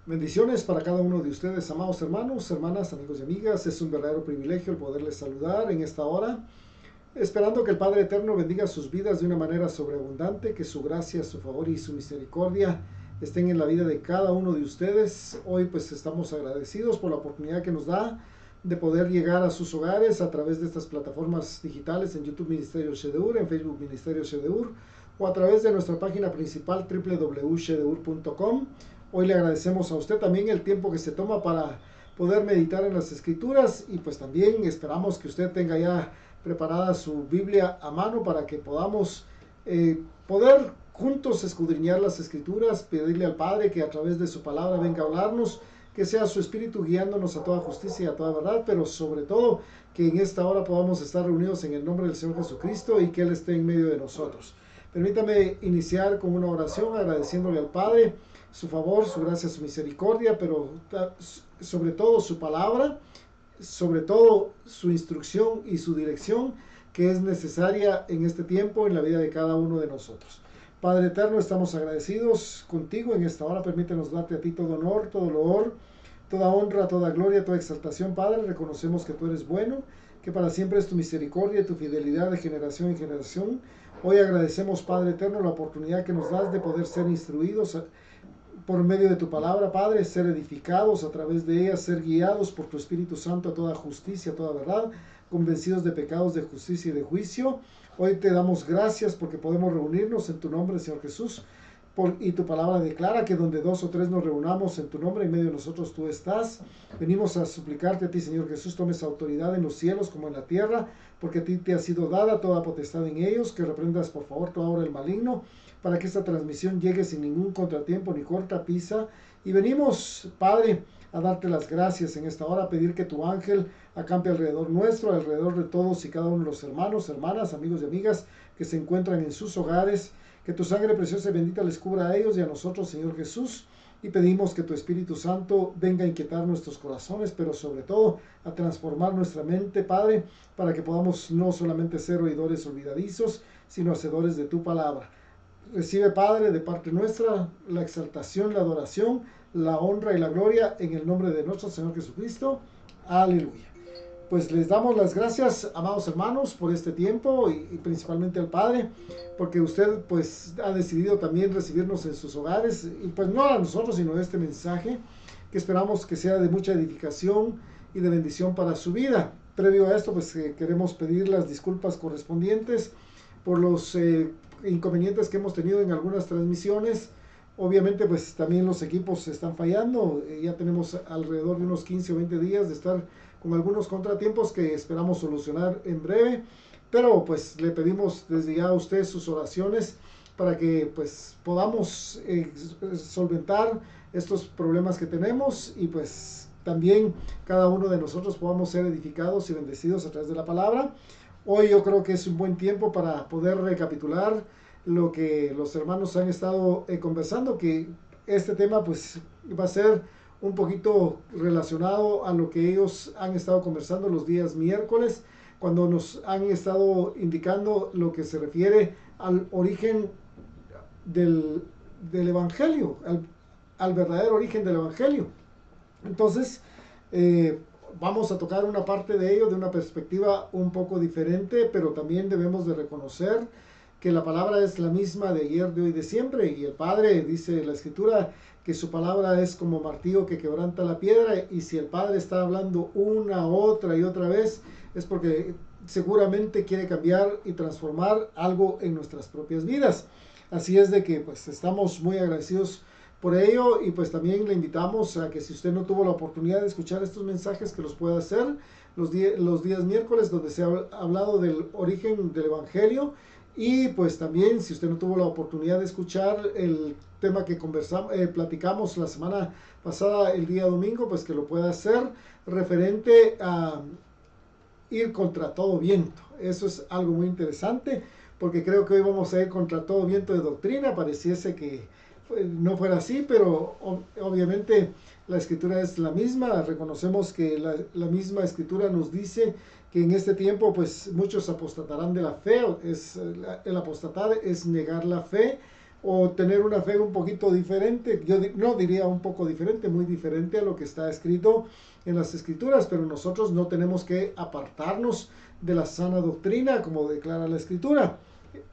Bendiciones para cada uno de ustedes, amados hermanos, hermanas, amigos y amigas. Es un verdadero privilegio el poderles saludar en esta hora, esperando que el Padre Eterno bendiga sus vidas de una manera sobreabundante, que su gracia, su favor y su misericordia estén en la vida de cada uno de ustedes. Hoy pues estamos agradecidos por la oportunidad que nos da de poder llegar a sus hogares a través de estas plataformas digitales en YouTube Ministerio Shedeur, en Facebook Ministerio Shedeur o a través de nuestra página principal www.shedeur.com. Hoy le agradecemos a usted también el tiempo que se toma para poder meditar en las escrituras y pues también esperamos que usted tenga ya preparada su Biblia a mano para que podamos poder juntos escudriñar las escrituras, pedirle al Padre que a través de su palabra venga a hablarnos, que sea su espíritu guiándonos a toda justicia y a toda verdad, pero sobre todo que en esta hora podamos estar reunidos en el nombre del Señor Jesucristo y que Él esté en medio de nosotros. Permítame iniciar con una oración agradeciéndole al Padre su favor, su gracia, su misericordia, pero sobre todo su palabra, sobre todo su instrucción y su dirección que es necesaria en este tiempo en la vida de cada uno de nosotros. Padre eterno, estamos agradecidos contigo en esta hora. Permítenos darte a ti todo honor, todo loor, toda honra, toda gloria, toda exaltación. Padre, reconocemos que tú eres bueno, que para siempre es tu misericordia y tu fidelidad de generación en generación. Hoy agradecemos, Padre eterno, la oportunidad que nos das de poder ser instruidos por medio de tu palabra, Padre, ser edificados a través de ella, ser guiados por tu Espíritu Santo a toda justicia, a toda verdad, convencidos de pecados, de justicia y de juicio. Hoy te damos gracias porque podemos reunirnos en tu nombre, Señor Jesús, y tu palabra declara que donde dos o tres nos reunamos en tu nombre, en medio de nosotros tú estás. Venimos a suplicarte a ti, Señor Jesús, tomes autoridad en los cielos como en la tierra, porque a ti te ha sido dada toda potestad en ellos, que reprendas por favor toda hora el maligno, para que esta transmisión llegue sin ningún contratiempo ni cortapisa. Y venimos, Padre, a darte las gracias en esta hora, a pedir que tu ángel acampe alrededor nuestro, alrededor de todos y cada uno de los hermanos, hermanas, amigos y amigas que se encuentran en sus hogares, que tu sangre preciosa y bendita les cubra a ellos y a nosotros, Señor Jesús. Y pedimos que tu Espíritu Santo venga a inquietar nuestros corazones, pero sobre todo a transformar nuestra mente, Padre, para que podamos no solamente ser oidores olvidadizos, sino hacedores de tu palabra. Recibe, Padre, de parte nuestra, la exaltación, la adoración, la honra y la gloria en el nombre de nuestro Señor Jesucristo. Aleluya. Pues les damos las gracias, amados hermanos, por este tiempo y principalmente al Padre, porque usted pues ha decidido también recibirnos en sus hogares, y pues no a nosotros, sino este mensaje que esperamos que sea de mucha edificación y de bendición para su vida. Previo a esto, pues queremos pedir las disculpas correspondientes por los inconvenientes que hemos tenido en algunas transmisiones. Obviamente pues también los equipos están fallando, ya tenemos alrededor de unos 15 o 20 días de estar con algunos contratiempos que esperamos solucionar en breve, pero pues le pedimos desde ya a usted sus oraciones para que pues podamos solventar estos problemas que tenemos y pues también cada uno de nosotros podamos ser edificados y bendecidos a través de la palabra. Hoy yo creo que es un buen tiempo para poder recapitular lo que los hermanos han estado conversando, que este tema pues va a ser un poquito relacionado a lo que ellos han estado conversando los días miércoles, cuando nos han estado indicando lo que se refiere al origen del Evangelio, al verdadero origen del Evangelio. Entonces, vamos a tocar una parte de ello de una perspectiva un poco diferente, pero también debemos de reconocer que la palabra es la misma de ayer, de hoy, de siempre, y el Padre dice en la Escritura que su palabra es como martillo que quebranta la piedra, y si el Padre está hablando una, otra y otra vez, es porque seguramente quiere cambiar y transformar algo en nuestras propias vidas. Así es de que pues estamos muy agradecidos por ello, y pues también le invitamos a que si usted no tuvo la oportunidad de escuchar estos mensajes, que los pueda hacer los días miércoles, donde se ha hablado del origen del Evangelio. Y pues también si usted no tuvo la oportunidad de escuchar el tema que platicamos la semana pasada, el día domingo, pues que lo pueda hacer referente a ir contra todo viento. Eso es algo muy interesante, porque creo que hoy vamos a ir contra todo viento de doctrina. Pareciese que no fuera así, pero obviamente la escritura es la misma. Reconocemos que la misma escritura nos dice que en este tiempo pues muchos apostatarán de la fe. El apostatar es negar la fe, o tener una fe un poquito diferente. Yo no diría un poco diferente, muy diferente a lo que está escrito en las Escrituras, pero nosotros no tenemos que apartarnos de la sana doctrina, como declara la Escritura.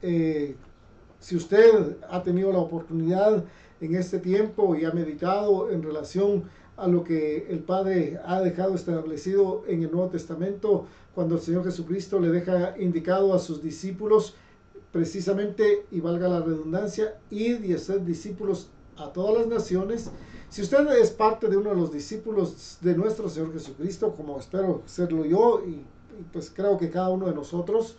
Si usted ha tenido la oportunidad en este tiempo y ha meditado en relación a lo que el Padre ha dejado establecido en el Nuevo Testamento, cuando el Señor Jesucristo le deja indicado a sus discípulos, precisamente, y valga la redundancia, ir y hacer discípulos a todas las naciones. Si usted es parte de uno de los discípulos de nuestro Señor Jesucristo, como espero serlo yo, y pues creo que cada uno de nosotros,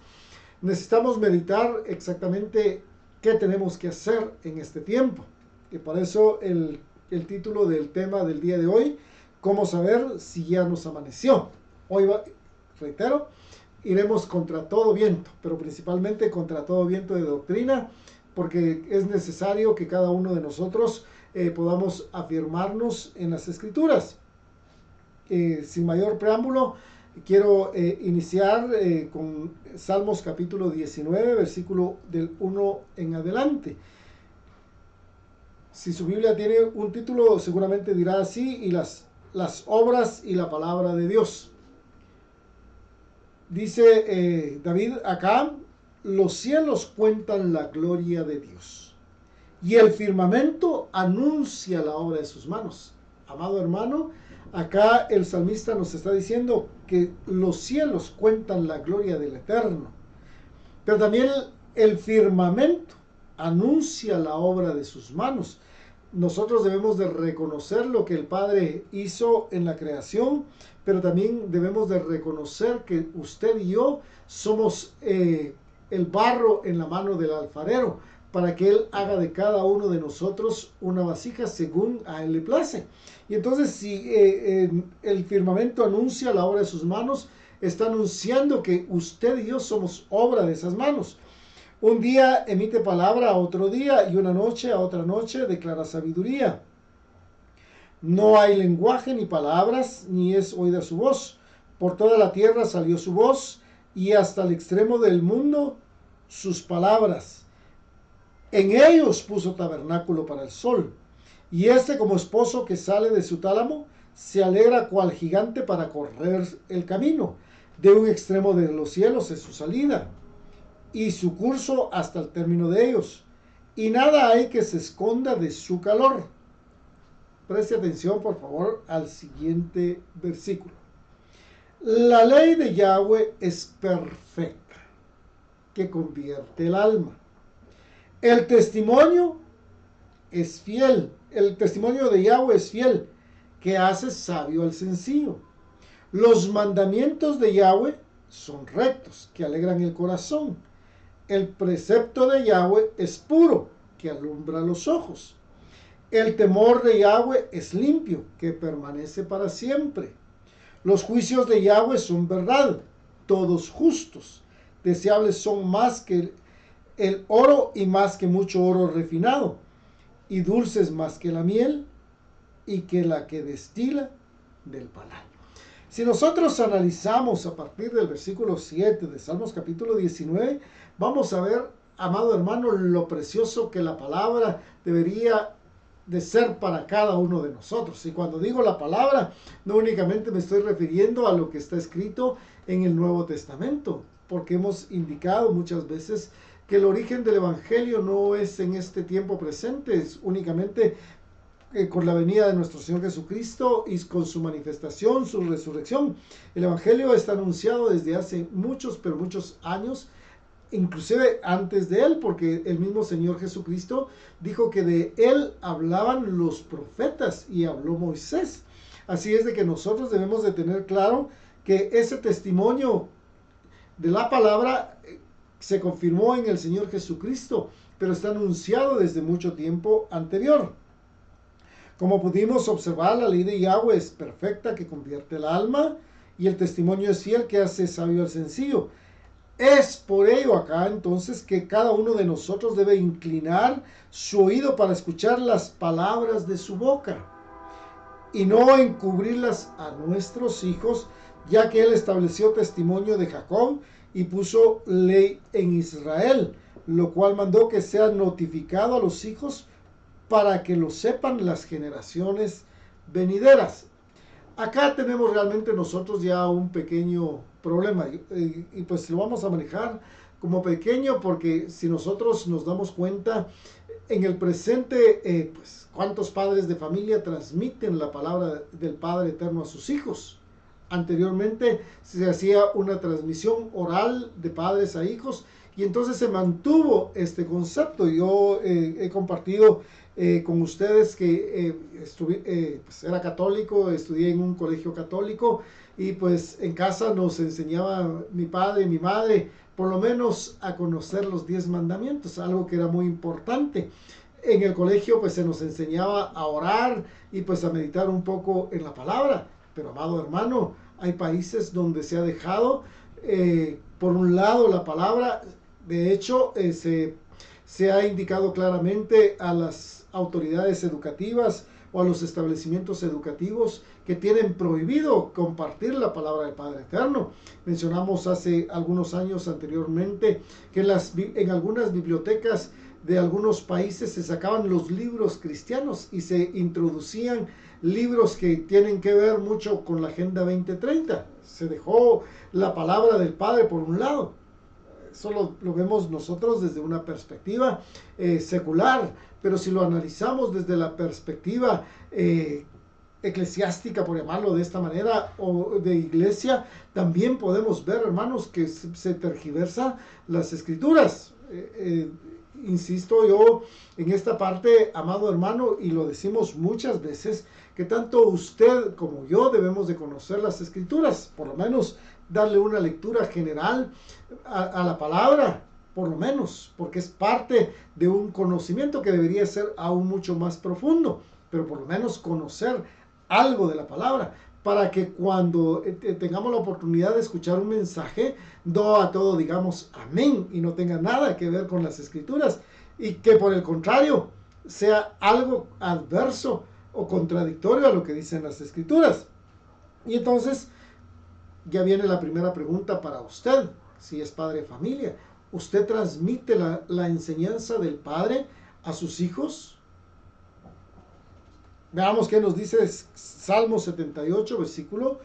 necesitamos meditar exactamente qué tenemos que hacer en este tiempo. Y por eso el título del tema del día de hoy, cómo saber si ya nos amaneció. Hoy, reitero, iremos contra todo viento, pero principalmente contra todo viento de doctrina, porque es necesario que cada uno de nosotros podamos afirmarnos en las Escrituras. Sin mayor preámbulo, quiero iniciar con Salmos capítulo 19, versículo del 1 en adelante. Si su Biblia tiene un título, seguramente dirá así: y las obras y la palabra de Dios. Dice David acá: los cielos cuentan la gloria de Dios, y el firmamento anuncia la obra de sus manos. Amado hermano, acá el salmista nos está diciendo que los cielos cuentan la gloria del Eterno, pero también el firmamento anuncia la obra de sus manos. Nosotros debemos de reconocer lo que el Padre hizo en la creación, pero también debemos de reconocer que usted y yo somos el barro en la mano del alfarero, para que Él haga de cada uno de nosotros una vasija según a Él le place. Y entonces, si el firmamento anuncia la obra de sus manos, está anunciando que usted y yo somos obra de esas manos. Un día emite palabra a otro día, y una noche a otra noche declara sabiduría. No hay lenguaje ni palabras, ni es oída su voz. Por toda la tierra salió su voz, y hasta el extremo del mundo sus palabras. En ellos puso tabernáculo para el sol, y este, como esposo que sale de su tálamo, se alegra cual gigante para correr el camino. De un extremo de los cielos es su salida, y su curso hasta el término de ellos, y nada hay que se esconda de su calor. Preste atención, por favor, al siguiente versículo. La ley de Yahweh es perfecta, que convierte el alma. El testimonio es fiel. El testimonio de Yahweh es fiel, que hace sabio al sencillo. Los mandamientos de Yahweh son rectos, que alegran el corazón. El precepto de Yahweh es puro, que alumbra los ojos. El temor de Yahweh es limpio, que permanece para siempre. Los juicios de Yahweh son verdad, todos justos. Deseables son más que el oro y más que mucho oro refinado, y dulces más que la miel y que la que destila del panal. Si nosotros analizamos a partir del versículo 7 de Salmos capítulo 19, vamos a ver, amado hermano, lo precioso que la palabra debería de ser para cada uno de nosotros. Y cuando digo la palabra, no únicamente me estoy refiriendo a lo que está escrito en el Nuevo Testamento, porque hemos indicado muchas veces que el origen del Evangelio no es en este tiempo presente, es únicamente con la venida de nuestro Señor Jesucristo y con su manifestación, su resurrección. El Evangelio está anunciado desde hace muchos, pero muchos años, inclusive antes de él, porque el mismo Señor Jesucristo dijo que de él hablaban los profetas y habló Moisés. Así es de que nosotros debemos de tener claro que ese testimonio de la palabra se confirmó en el Señor Jesucristo, pero está anunciado desde mucho tiempo anterior. Como pudimos observar, la ley de Yahweh es perfecta, que convierte el alma, y el testimonio es fiel, que hace sabio al sencillo. Es por ello acá entonces que cada uno de nosotros debe inclinar su oído para escuchar las palabras de su boca y no encubrirlas a nuestros hijos, ya que Él estableció testimonio de Jacob y puso ley en Israel, lo cual mandó que sea notificado a los hijos para que lo sepan las generaciones venideras. Acá tenemos realmente nosotros ya un pequeño problema y pues lo vamos a manejar como pequeño porque si nosotros nos damos cuenta en el presente, pues cuántos padres de familia transmiten la palabra del Padre Eterno a sus hijos. Anteriormente se hacía una transmisión oral de padres a hijos y entonces se mantuvo este concepto. Yo he compartido con ustedes que pues era católico, estudié en un colegio católico y pues en casa nos enseñaba mi padre y mi madre por lo menos a conocer los 10 mandamientos, algo que era muy importante. En el colegio pues se nos enseñaba a orar y pues a meditar un poco en la palabra. Pero amado hermano, hay países donde se ha dejado por un lado la palabra. De hecho, se ha indicado claramente a las autoridades educativas o a los establecimientos educativos que tienen prohibido compartir la palabra del Padre Eterno. Mencionamos hace algunos años anteriormente que en algunas bibliotecas de algunos países se sacaban los libros cristianos y se introducían libros que tienen que ver mucho con la Agenda 2030. Se dejó la palabra del Padre por un lado. Eso lo vemos nosotros desde una perspectiva secular, pero si lo analizamos desde la perspectiva eclesiástica, por llamarlo de esta manera, o de iglesia, también podemos ver, hermanos, que se tergiversa las escrituras. Insisto yo en esta parte, amado hermano, y lo decimos muchas veces, que tanto usted como yo debemos de conocer las escrituras, por lo menos darle una lectura general a la palabra, por lo menos, porque es parte de un conocimiento que debería ser aún mucho más profundo, pero por lo menos conocer algo de la palabra, para que cuando tengamos la oportunidad de escuchar un mensaje, no a todo digamos amén y no tenga nada que ver con las escrituras, y que por el contrario sea algo adverso o contradictorio a lo que dicen las escrituras. Y entonces ya viene la primera pregunta para usted, si es padre de familia. ¿Usted transmite la enseñanza del Padre a sus hijos? Veamos qué nos dice Salmo 78, versículo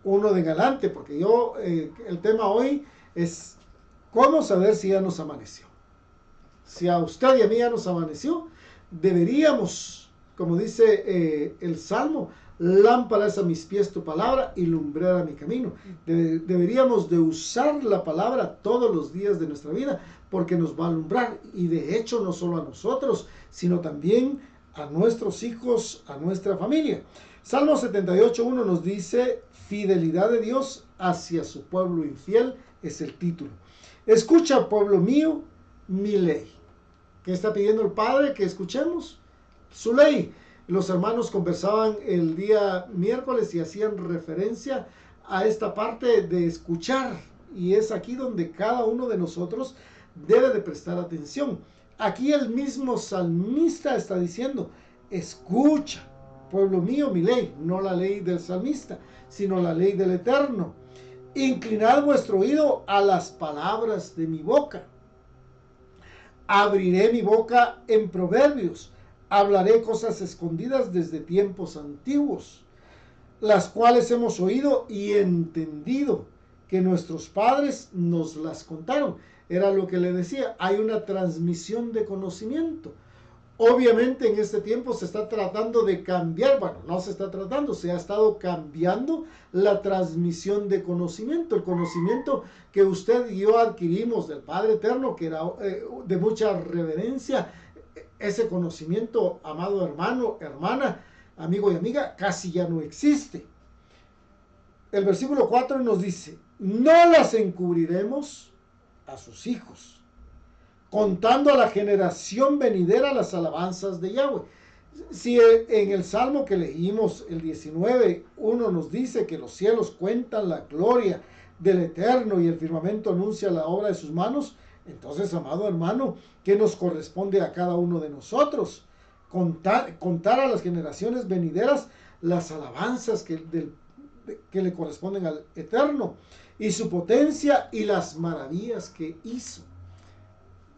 1 de adelante, porque el tema hoy es cómo saber si ya nos amaneció. Si a usted y a mí ya nos amaneció, deberíamos, como dice el Salmo, lámpara es a mis pies tu palabra y lumbrera mi camino. Deberíamos de usar la palabra todos los días de nuestra vida porque nos va a alumbrar, y de hecho no solo a nosotros, sino también a nuestros hijos, a nuestra familia. Salmo 78:1 nos dice: fidelidad de Dios hacia su pueblo infiel es el título. Escucha, pueblo mío, mi ley. ¿Qué está pidiendo el Padre? Que escuchemos su ley. Los hermanos conversaban el día miércoles y hacían referencia a esta parte de escuchar, y es aquí donde cada uno de nosotros debe de prestar atención. Aquí el mismo salmista está diciendo: escucha, pueblo mío, mi ley, no la ley del salmista, sino la ley del Eterno. Inclinad vuestro oído a las palabras de mi boca. Abriré mi boca en proverbios, hablaré cosas escondidas desde tiempos antiguos, las cuales hemos oído y entendido, que nuestros padres nos las contaron. Era lo que le decía, hay una transmisión de conocimiento. Obviamente en este tiempo se está tratando de cambiar, bueno, no se está tratando, se ha estado cambiando la transmisión de conocimiento, el conocimiento que usted y yo adquirimos del Padre Eterno, que era de mucha reverencia. Ese conocimiento, amado hermano, hermana, amigo y amiga, casi ya no existe. El versículo 4 nos dice: no las encubriremos a sus hijos, contando a la generación venidera las alabanzas de Yahweh. Si en el Salmo que leímos, el 19:1 nos dice que los cielos cuentan la gloria del Eterno y el firmamento anuncia la obra de sus manos, entonces, amado hermano, ¿qué nos corresponde a cada uno de nosotros? Contar a las generaciones venideras las alabanzas que le corresponden al Eterno, y su potencia y las maravillas que hizo.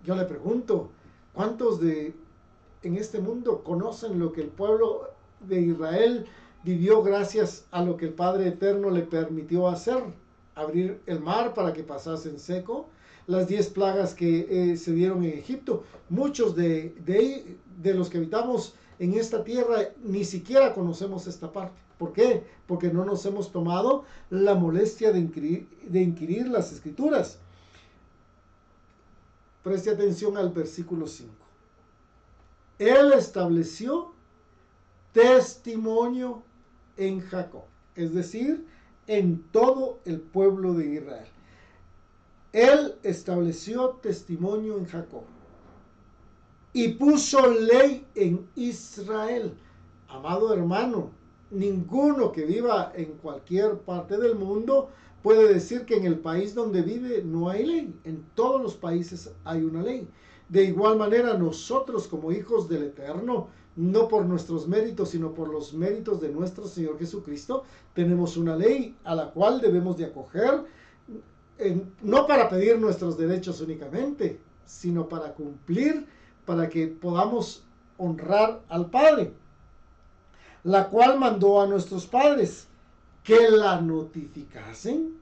Yo le pregunto, ¿cuántos en este mundo conocen lo que el pueblo de Israel vivió gracias a lo que el Padre Eterno le permitió hacer? Abrir el mar para que pasase en seco, las 10 plagas que se dieron en Egipto. Muchos de los que habitamos en esta tierra ni siquiera conocemos esta parte. ¿Por qué? Porque no nos hemos tomado la molestia de inquirir las escrituras. Preste atención al versículo 5. Él estableció testimonio en Jacob, es decir, en todo el pueblo de Israel. Él estableció testimonio en Jacob y puso ley en Israel. Amado hermano, ninguno que viva en cualquier parte del mundo puede decir que en el país donde vive no hay ley. En todos los países hay una ley. De igual manera, nosotros como hijos del Eterno, no por nuestros méritos, sino por los méritos de nuestro Señor Jesucristo, tenemos una ley a la cual debemos de acoger, no para pedir nuestros derechos únicamente, sino para cumplir, para que podamos honrar al Padre, la cual mandó a nuestros padres que la notificasen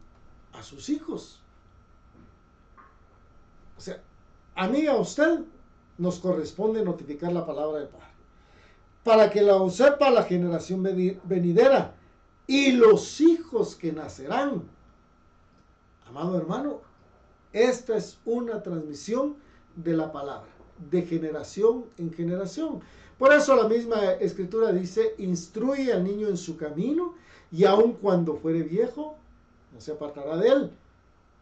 a sus hijos. O sea, a mí y a usted nos corresponde notificar la palabra del Padre, para que la sepa la generación venidera y los hijos que nacerán. Amado hermano, esta es una transmisión de la palabra, de generación en generación. Por eso la misma escritura dice, instruye al niño en su camino, y aun cuando fuere viejo, no se apartará de él.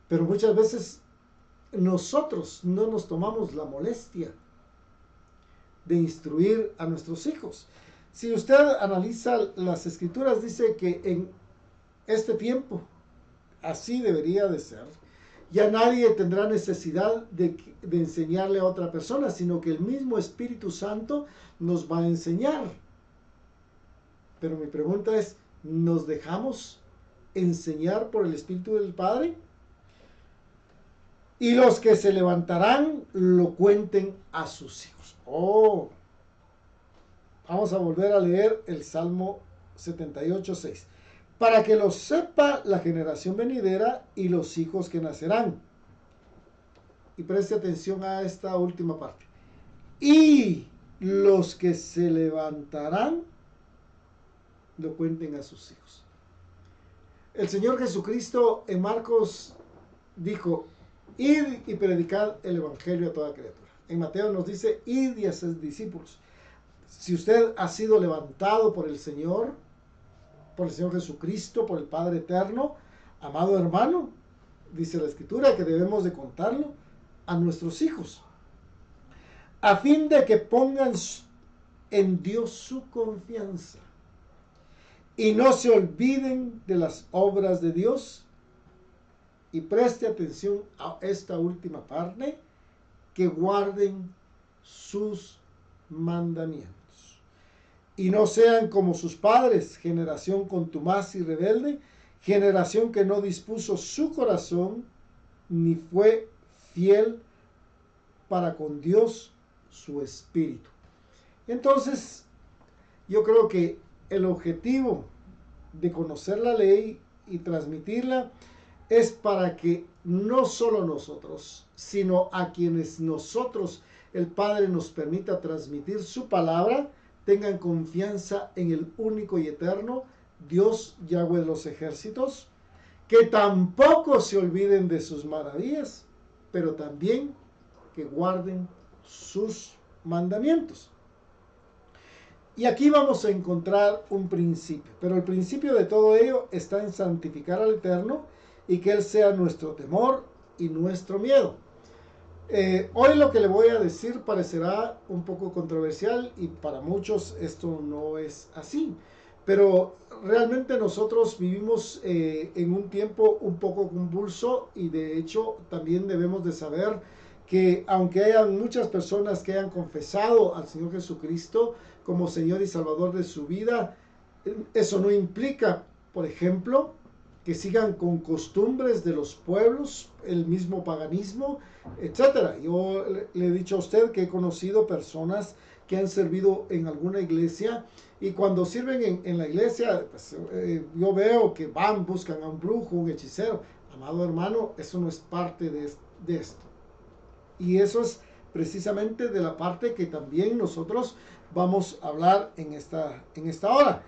Pero muchas veces nosotros no nos tomamos la molestia de instruir a nuestros hijos. Si usted analiza las escrituras, dice que en este tiempo así debería de ser. Ya nadie tendrá necesidad de enseñarle a otra persona, sino que el mismo Espíritu Santo nos va a enseñar. Pero mi pregunta es, ¿nos dejamos enseñar por el Espíritu del Padre? Y los que se levantarán lo cuenten a sus hijos. Oh, vamos a volver a leer el Salmo 78:6. Para que lo sepa la generación venidera y los hijos que nacerán. Y preste atención a esta última parte. Y los que se levantarán lo cuenten a sus hijos. El Señor Jesucristo en Marcos dijo, id y predicad el evangelio a toda criatura. En Mateo nos dice, id y haced discípulos. Si usted ha sido levantado por el Señor Jesucristo, por el Padre Eterno, amado hermano, dice la Escritura que debemos de contarlo a nuestros hijos, a fin de que pongan en Dios su confianza y no se olviden de las obras de Dios. Y preste atención a esta última parte, que guarden sus mandamientos. Y no sean como sus padres, generación contumaz y rebelde, generación que no dispuso su corazón, ni fue fiel para con Dios su espíritu. Entonces, yo creo que el objetivo de conocer la ley y transmitirla es para que no solo nosotros, sino a quienes nosotros, el Padre nos permita transmitir su palabra, tengan confianza en el único y eterno Dios Yahweh de los ejércitos, que tampoco se olviden de sus maravillas, pero también que guarden sus mandamientos. Y aquí vamos a encontrar un principio, pero el principio de todo ello está en santificar al Eterno y que Él sea nuestro temor y nuestro miedo. Hoy lo que le voy a decir parecerá un poco controversial y para muchos esto no es así, pero realmente nosotros vivimos en un tiempo un poco convulso y de hecho también debemos de saber que aunque hayan muchas personas que hayan confesado al Señor Jesucristo como Señor y Salvador de su vida, eso no implica, por ejemplo, que sigan con costumbres de los pueblos, el mismo paganismo, etcétera. Yo le he dicho a usted que he conocido personas que han servido en alguna iglesia y cuando sirven en la iglesia, pues, yo veo que van, buscan a un brujo, un hechicero. Amado hermano, eso no es parte de esto. Y eso es precisamente de la parte que también nosotros vamos a hablar en esta hora.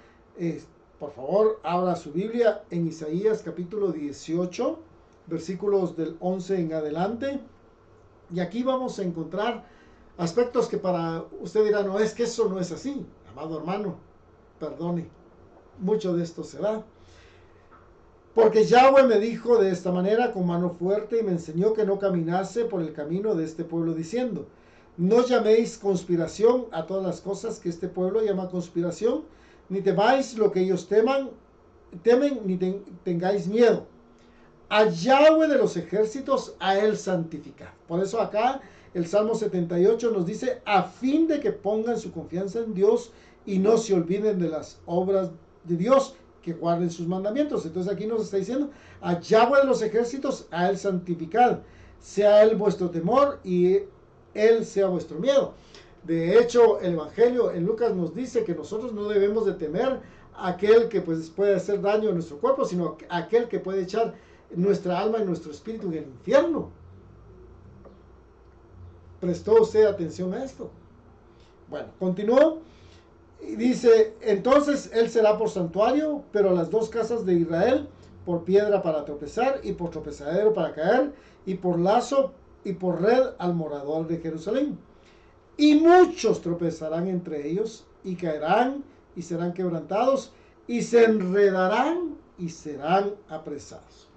Por favor, abra su Biblia en Isaías capítulo 18, versículos del 11 en adelante. Y aquí vamos a encontrar aspectos que para usted dirá, no, es que eso no es así. Amado hermano, perdone, mucho de esto se da. Porque Yahweh me dijo de esta manera con mano fuerte y me enseñó que no caminase por el camino de este pueblo diciendo, no llaméis conspiración a todas las cosas que este pueblo llama conspiración, ni temáis lo que ellos temen, ni tengáis miedo. A Yahweh de los ejércitos, a él santificar. Por eso acá el Salmo 78 nos dice, a fin de que pongan su confianza en Dios y no se olviden de las obras de Dios, que guarden sus mandamientos. Entonces aquí nos está diciendo, a Yahweh de los ejércitos, a él santificad, sea él vuestro temor y él sea vuestro miedo. De hecho, el Evangelio en Lucas nos dice que nosotros no debemos de temer a aquel que pues puede hacer daño a nuestro cuerpo, sino a aquel que puede echar nuestra alma y nuestro espíritu en el infierno. ¿Prestó usted atención a esto? Bueno, continuó. Y dice, entonces él será por santuario, pero las dos casas de Israel por piedra para tropezar y por tropezadero para caer y por lazo y por red al morador de Jerusalén. Y muchos tropezarán entre ellos y caerán y serán quebrantados y se enredarán y serán apresados.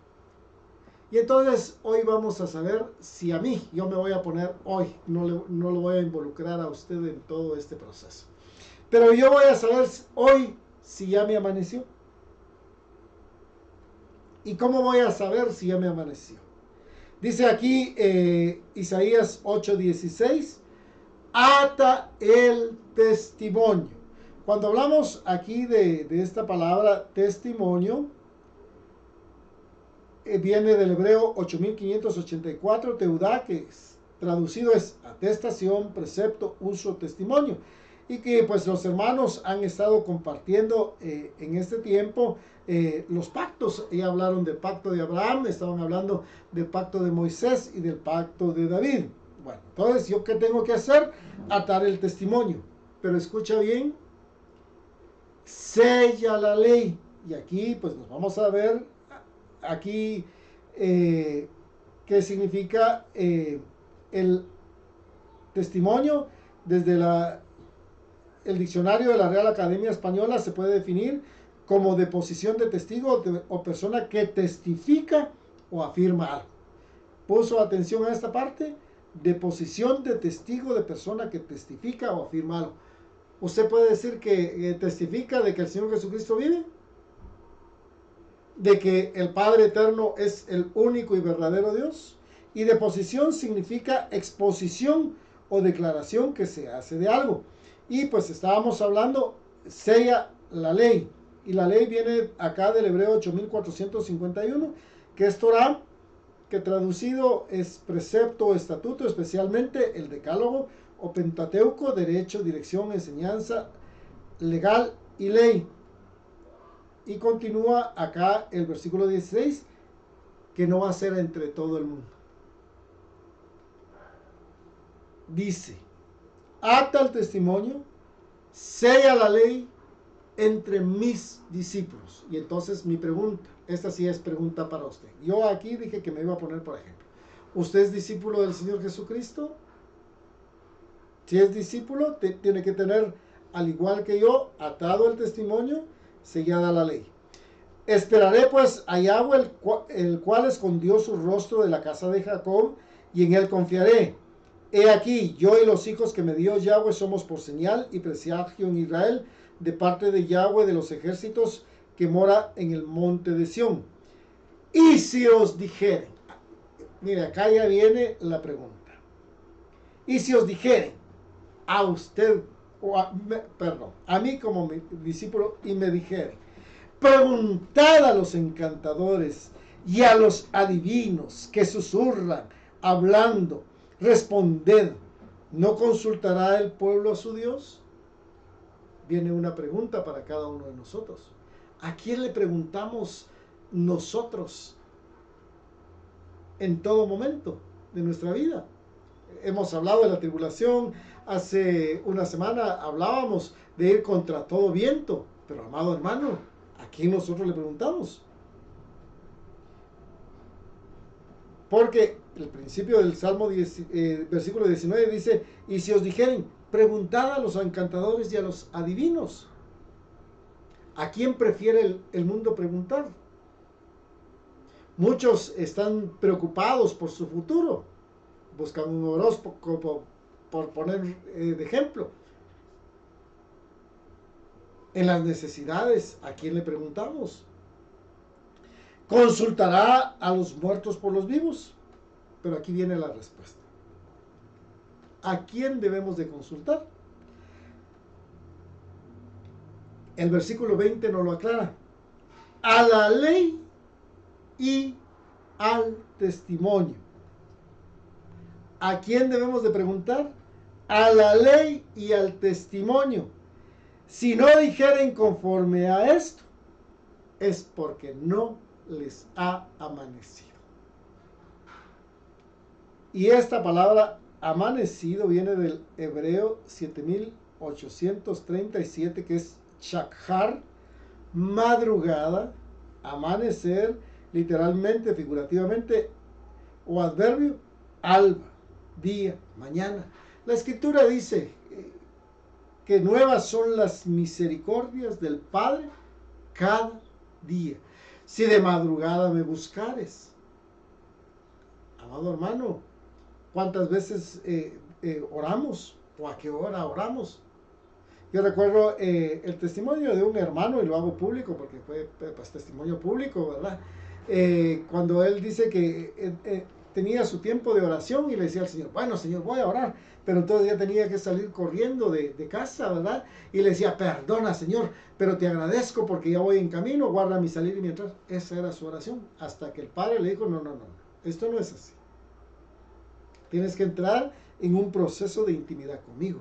Y entonces hoy vamos a saber si a mí, yo me voy a poner hoy, no lo voy a involucrar a usted en todo este proceso. Pero yo voy a saber hoy si ya me amaneció. ¿Y cómo voy a saber si ya me amaneció? Dice aquí Isaías 8:16, ata el testimonio. Cuando hablamos aquí de esta palabra testimonio, viene del hebreo 8584, teudá, que traducido es atestación, precepto, uso, testimonio. Y que pues los hermanos han estado compartiendo en este tiempo los pactos. Ya hablaron del pacto de Abraham, estaban hablando del pacto de Moisés y del pacto de David. Bueno, entonces yo qué tengo que hacer? Atar el testimonio. Pero escucha bien, sella la ley. Y aquí pues nos vamos a ver aquí qué significa el testimonio. Desde el diccionario de la Real Academia Española se puede definir como deposición de testigo o persona que testifica o afirma algo. ¿Puso atención a esta parte? Deposición de testigo de persona que testifica o afirma algo. ¿Usted puede decir que testifica de que el Señor Jesucristo vive? ¿De que el Padre Eterno es el único y verdadero Dios? Y deposición significa exposición o declaración que se hace de algo. Y pues estábamos hablando, sella la ley. Y la ley viene acá del hebreo 8451, que es Torah, que traducido es precepto o estatuto, especialmente el decálogo o pentateuco, derecho, dirección, enseñanza, legal y ley. Y continúa acá el versículo 16, que no va a ser entre todo el mundo. Dice, ata el testimonio, sella la ley entre mis discípulos. Y entonces mi pregunta, esta sí es pregunta para usted. Yo aquí dije que me iba a poner, por ejemplo, ¿usted es discípulo del Señor Jesucristo? Si es discípulo, tiene que tener, al igual que yo, atado el testimonio, sellada la ley. Esperaré pues a Yahweh, el cual escondió su rostro de la casa de Jacob, y en él confiaré. He aquí, yo y los hijos que me dio Yahweh somos por señal y presagio en Israel, de parte de Yahweh de los ejércitos, que mora en el monte de Sión. Y si os dijeren, mire, acá ya viene la pregunta. Y si os dijeren, a mí como mi discípulo, y me dijeren, Preguntad a los encantadores y a los adivinos que susurran, hablando, responded, ¿no consultará el pueblo a su Dios? Viene una pregunta para cada uno de nosotros. ¿A quién le preguntamos nosotros en todo momento de nuestra vida? Hemos hablado de la tribulación. Hace una semana hablábamos de ir contra todo viento. Pero, amado hermano, ¿a quién nosotros le preguntamos? Porque el principio del Salmo 10, versículo 19 dice, y si os dijeren, preguntad a los encantadores y a los adivinos. ¿A quién prefiere el mundo preguntar? Muchos están preocupados por su futuro. Buscan un horóscopo, por poner de ejemplo. En las necesidades, ¿a quién le preguntamos? ¿Consultará a los muertos por los vivos? Pero aquí viene la respuesta. ¿A quién debemos de consultar? El versículo 20 nos lo aclara. A la ley y al testimonio. ¿A quién debemos de preguntar? A la ley y al testimonio. Si no dijeren conforme a esto, es porque no les ha amanecido. Y esta palabra amanecido viene del hebreo 7837, que es shakhar, madrugada, amanecer, literalmente, figurativamente, o adverbio, alba, día, mañana. La escritura dice que nuevas son las misericordias del Padre cada día. Si de madrugada me buscares. Amado hermano, ¿cuántas veces oramos? ¿O a qué hora oramos? Yo recuerdo el testimonio de un hermano, y lo hago público porque fue pues, testimonio público, ¿verdad? Cuando él dice que tenía su tiempo de oración y le decía al Señor, bueno, Señor, voy a orar, pero entonces ya tenía que salir corriendo de casa, ¿verdad? Y le decía, perdona, Señor, pero te agradezco porque ya voy en camino, guarda mi salir y mi entrar. Esa era su oración, hasta que el Padre le dijo, no, esto no es así. Tienes que entrar en un proceso de intimidad conmigo.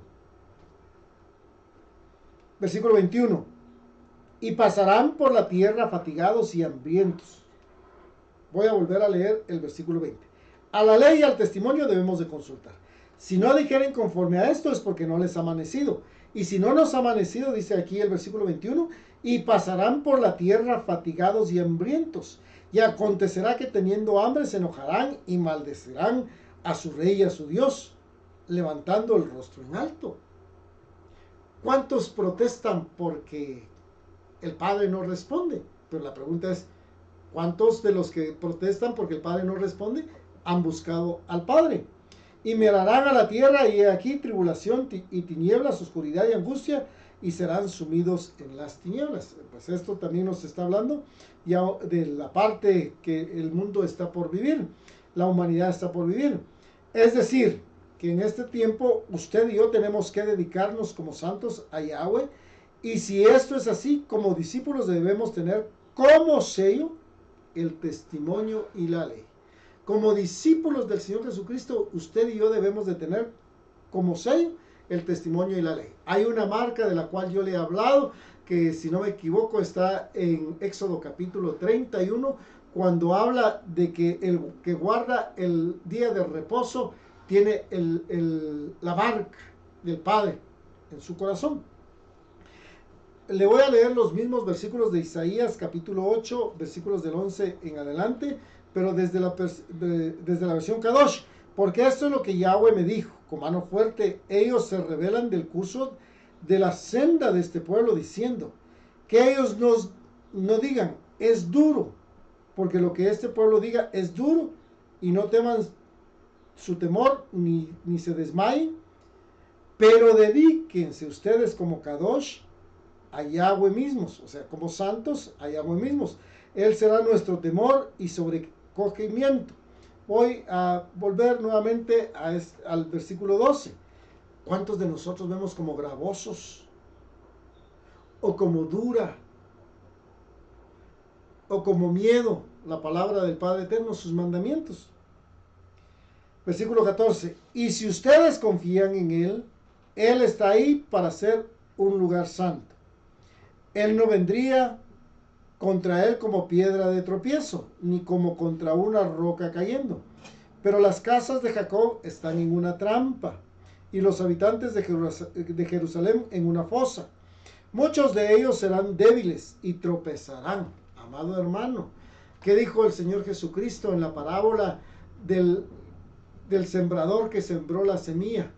Versículo 21. Y pasarán por la tierra fatigados y hambrientos. Voy a volver a leer el versículo 20. A la ley y al testimonio debemos de consultar. Si no dijeren conforme a esto es porque no les ha amanecido. Y si no nos ha amanecido, dice aquí el versículo 21, y pasarán por la tierra fatigados y hambrientos. Y acontecerá que teniendo hambre se enojarán y maldecirán a su rey y a su Dios, levantando el rostro en alto. ¿Cuántos protestan porque el Padre no responde? Pero la pregunta es, ¿cuántos de los que protestan porque el Padre no responde han buscado al Padre? Y mirarán a la tierra y aquí tribulación y tinieblas, oscuridad y angustia, y serán sumidos en las tinieblas. Pues esto también nos está hablando ya de la parte que el mundo está por vivir, la humanidad está por vivir. Es decir, que en este tiempo usted y yo tenemos que dedicarnos como santos a Yahweh, y si esto es así, como discípulos debemos tener como sello el testimonio y la ley. Como discípulos del Señor Jesucristo, usted y yo debemos de tener como sello el testimonio y la ley. Hay una marca de la cual yo le he hablado, que si no me equivoco está en Éxodo capítulo 31, cuando habla de que el que guarda el día de reposo tiene la marca del Padre en su corazón. Le voy a leer los mismos versículos de Isaías capítulo 8, versículos del 11 en adelante, pero desde la versión Kadosh, porque esto es lo que Yahweh me dijo, con mano fuerte, ellos se rebelan del curso de la senda de este pueblo, diciendo, que ellos no digan, es duro, porque lo que este pueblo diga es duro, y no teman su temor, ni se desmayen, pero dedíquense ustedes como Kadosh a Yahweh mismos, o sea, como santos a Yahweh mismos. Él será nuestro temor y sobrecogimiento. Voy a volver nuevamente al versículo 12. ¿Cuántos de nosotros vemos como gravosos o como dura o como miedo la palabra del Padre Eterno, sus mandamientos. Versículo 14. Y si ustedes confían en Él, Él está ahí para ser un lugar santo. Él no vendría contra Él como piedra de tropiezo, ni como contra una roca cayendo. Pero las casas de Jacob están en una trampa, y los habitantes de Jerusalén en una fosa. Muchos de ellos serán débiles y tropezarán. Amado hermano, ¿qué dijo el Señor Jesucristo en la parábola del sembrador que sembró la semilla?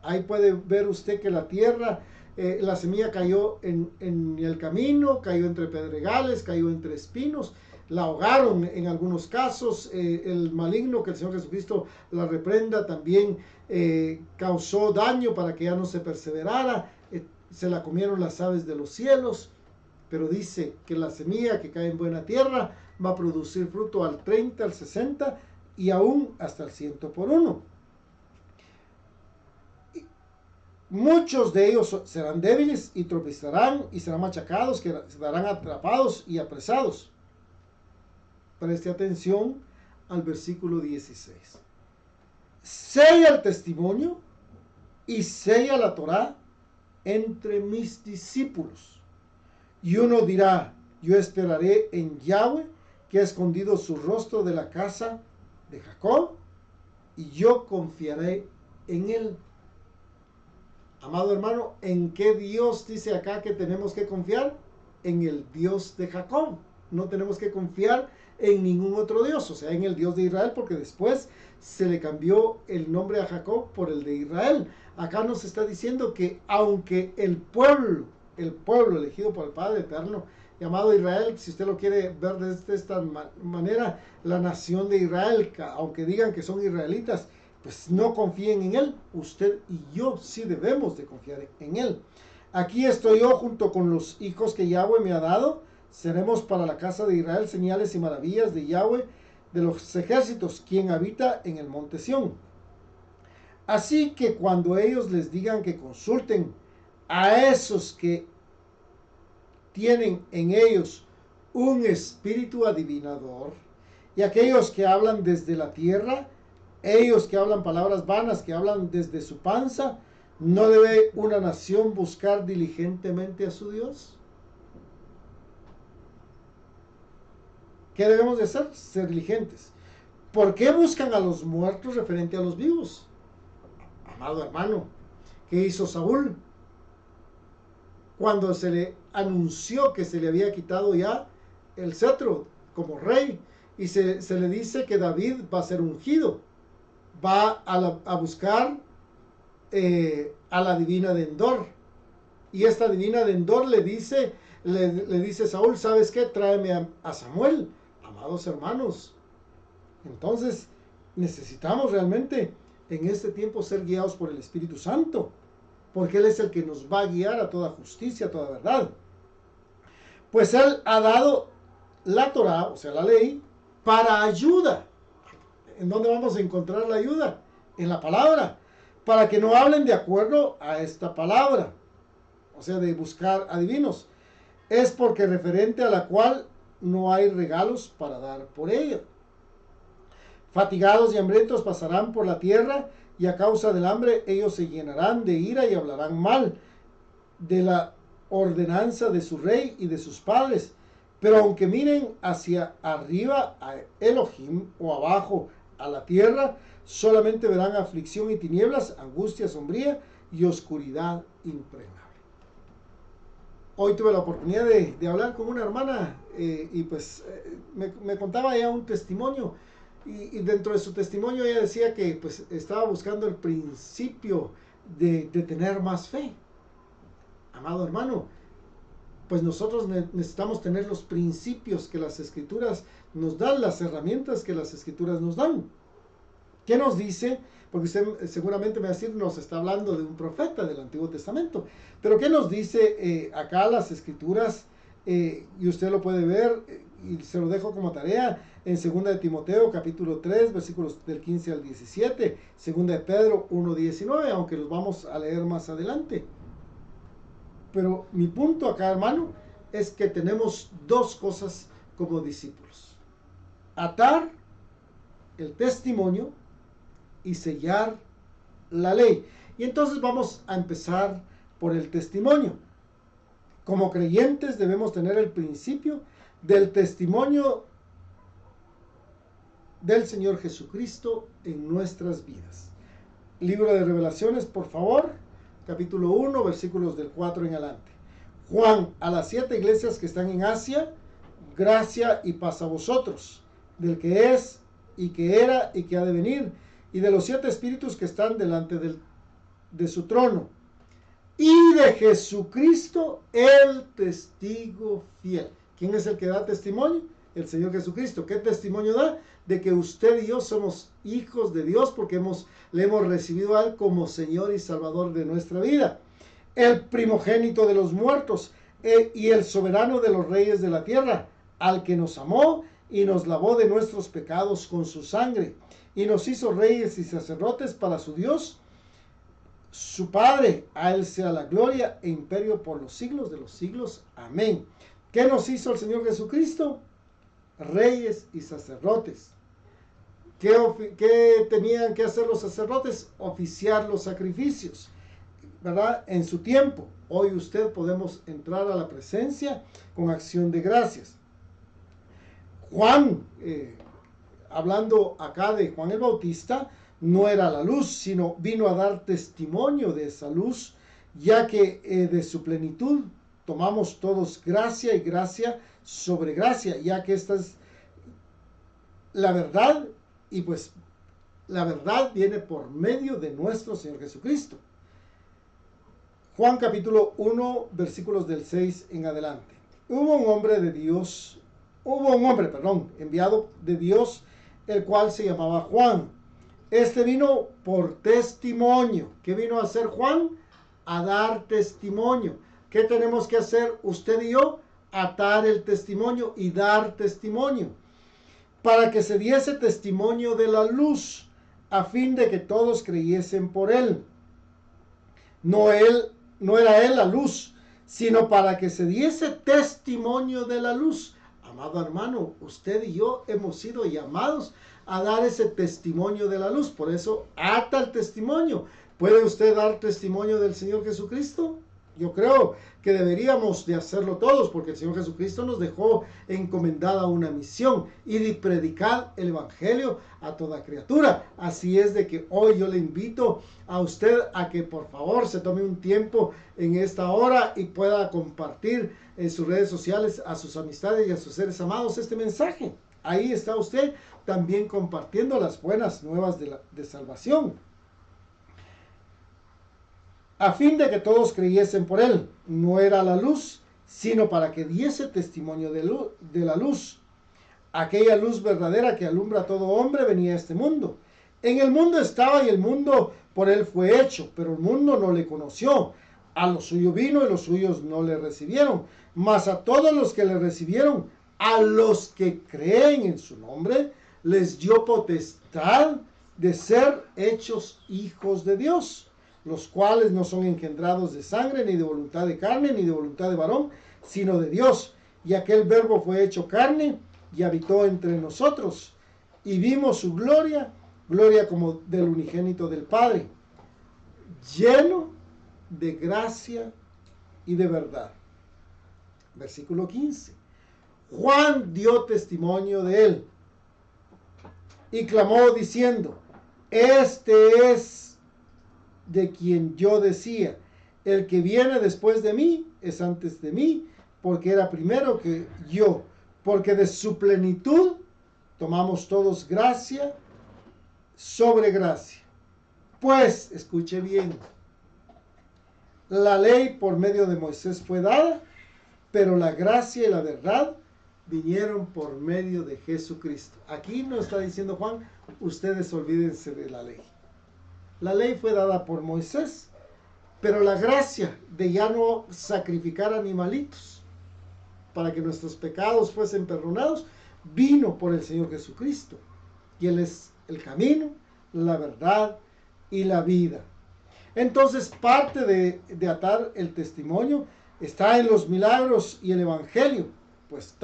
Ahí puede ver usted que la tierra, la semilla cayó en el camino, cayó entre pedregales, cayó entre espinos, la ahogaron en algunos casos. El maligno, que el Señor Jesucristo la reprenda, también causó daño para que ya no se perseverara. Se la comieron las aves de los cielos. Pero dice que la semilla que cae en buena tierra va a producir fruto al 30, al 60 y aún hasta el 100 por uno. Muchos de ellos serán débiles y tropezarán y serán machacados, que serán atrapados y apresados. Preste atención al versículo 16. Sella el testimonio y sella la Torá entre mis discípulos. Y uno dirá, yo esperaré en Yahweh, que ha escondido su rostro de la casa de Jacob, y yo confiaré en él. Amado hermano, ¿en qué Dios dice acá que tenemos que confiar? En el Dios de Jacob. No tenemos que confiar en ningún otro Dios, o sea, en el Dios de Israel, porque después se le cambió el nombre a Jacob por el de Israel. Acá nos está diciendo que aunque el pueblo elegido por el Padre Eterno, llamado Israel, si usted lo quiere ver de esta manera, la nación de Israel, aunque digan que son israelitas, pues no confíen en él. Usted y yo sí debemos de confiar en él. Aquí estoy yo junto con los hijos que Yahweh me ha dado. Seremos para la casa de Israel señales y maravillas de Yahweh de los ejércitos, quien habita en el monte Sión. Así que cuando ellos les digan que consulten a esos que tienen en ellos un espíritu adivinador, y aquellos que hablan desde la tierra, ellos que hablan palabras vanas, que hablan desde su panza, ¿no debe una nación buscar diligentemente a su Dios? ¿Qué debemos de hacer? Ser diligentes. ¿Por qué buscan a los muertos referente a los vivos? Amado hermano, ¿qué hizo Saúl? Cuando se le anunció que se le había quitado ya el cetro como rey, y se le dice que David va a ser ungido, va a buscar a la divina de Endor, y esta divina de Endor le dice Saúl, ¿sabes qué? Tráeme a Samuel. Amados hermanos, entonces necesitamos realmente en este tiempo ser guiados por el Espíritu Santo, porque Él es el que nos va a guiar a toda justicia, a toda verdad. Pues Él ha dado la Torá, o sea, la ley, para ayuda. ¿En dónde vamos a encontrar la ayuda? En la palabra. Para que no hablen de acuerdo a esta palabra, o sea, de buscar adivinos. Es porque referente a la cual no hay regalos para dar por ella. Fatigados y hambrientos pasarán por la tierra, y a causa del hambre ellos se llenarán de ira y hablarán mal de la ordenanza de su rey y de sus padres. Pero aunque miren hacia arriba a Elohim o abajo a la tierra, solamente verán aflicción y tinieblas, angustia sombría y oscuridad impregnable. Hoy tuve la oportunidad de hablar con una hermana y pues me contaba ya un testimonio, y dentro de su testimonio ella decía que pues estaba buscando el principio de tener más fe. Amado hermano, pues nosotros necesitamos tener los principios que las Escrituras nos dan, las herramientas que las Escrituras nos dan. ¿Qué nos dice? Porque usted seguramente me va a decir, nos está hablando de un profeta del Antiguo Testamento. Pero ¿qué nos dice acá las Escrituras? Y usted lo puede ver, y se lo dejo como tarea, en 2 de Timoteo, capítulo 3, versículos del 15 al 17, 2 de Pedro 1, 19, aunque los vamos a leer más adelante. Pero mi punto acá, hermano, es que tenemos dos cosas como discípulos: atar el testimonio y sellar la ley. Y entonces vamos a empezar por el testimonio. Como creyentes debemos tener el principio del testimonio del Señor Jesucristo en nuestras vidas. Libro de Revelaciones, por favor, capítulo 1, versículos del 4 en adelante. Juan, a las 7 iglesias que están en Asia, gracia y paz a vosotros, del que es, y que era, y que ha de venir, y de los 7 espíritus que están delante de su trono, y de Jesucristo, el testigo fiel. ¿Quién es el que da testimonio? El Señor Jesucristo. ¿Qué testimonio da? De que usted y yo somos hijos de Dios porque le hemos recibido a Él como Señor y Salvador de nuestra vida. El primogénito de los muertos y el soberano de los reyes de la tierra, al que nos amó y nos lavó de nuestros pecados con su sangre, y nos hizo reyes y sacerdotes para su Dios, su Padre. A Él sea la gloria e imperio por los siglos de los siglos. Amén. ¿Qué nos hizo el Señor Jesucristo? Reyes y sacerdotes. ¿Qué tenían que hacer los sacerdotes? Oficiar los sacrificios, ¿verdad? En su tiempo. Hoy usted podemos entrar a la presencia con acción de gracias. Juan, hablando acá de Juan el Bautista, no era la luz, sino vino a dar testimonio de esa luz, ya que de su plenitud tomamos todos gracia y gracia sobre gracia, ya que esta es la verdad, y pues la verdad viene por medio de nuestro Señor Jesucristo. Juan capítulo 1, versículos del 6 en adelante. Hubo un hombre, enviado de Dios, el cual se llamaba Juan. Este vino por testimonio. ¿Qué vino a hacer Juan? A dar testimonio. ¿Qué tenemos que hacer usted y yo? Atar el testimonio y dar testimonio, para que se diese testimonio de la luz, a fin de que todos creyesen por él. No era él la luz, sino para que se diese testimonio de la luz. Amado hermano, usted y yo hemos sido llamados a dar ese testimonio de la luz. Por eso, ata el testimonio. ¿Puede usted dar testimonio del Señor Jesucristo? Yo creo que deberíamos de hacerlo todos, porque el Señor Jesucristo nos dejó encomendada una misión, y de predicar el Evangelio a toda criatura. Así es de que hoy yo le invito a usted a que por favor se tome un tiempo en esta hora y pueda compartir en sus redes sociales a sus amistades y a sus seres amados este mensaje. Ahí está usted también compartiendo las buenas nuevas de salvación, a fin de que todos creyesen por él. No era la luz, sino para que diese testimonio de la luz. Aquella luz verdadera que alumbra a todo hombre venía a este mundo. En el mundo estaba, y el mundo por él fue hecho, pero el mundo no le conoció. A lo suyo vino, y los suyos no le recibieron. Mas a todos los que le recibieron, a los que creen en su nombre, les dio potestad de ser hechos hijos de Dios, los cuales no son engendrados de sangre, ni de voluntad de carne, ni de voluntad de varón, sino de Dios. Y aquel verbo fue hecho carne y habitó entre nosotros, y vimos su gloria, gloria como del unigénito del Padre, lleno de gracia y de verdad. Versículo 15. Juan dio testimonio de él y clamó diciendo: este es de quien yo decía, el que viene después de mí es antes de mí, porque era primero que yo, porque de su plenitud tomamos todos gracia sobre gracia. Pues, escuche bien, la ley por medio de Moisés fue dada, pero la gracia y la verdad vinieron por medio de Jesucristo. Aquí no está diciendo Juan, ustedes olvídense de la ley. La ley fue dada por Moisés, pero la gracia de ya no sacrificar animalitos para que nuestros pecados fuesen perdonados vino por el Señor Jesucristo. Y Él es el camino, la verdad y la vida. Entonces, parte de atar el testimonio está en los milagros y el Evangelio, pues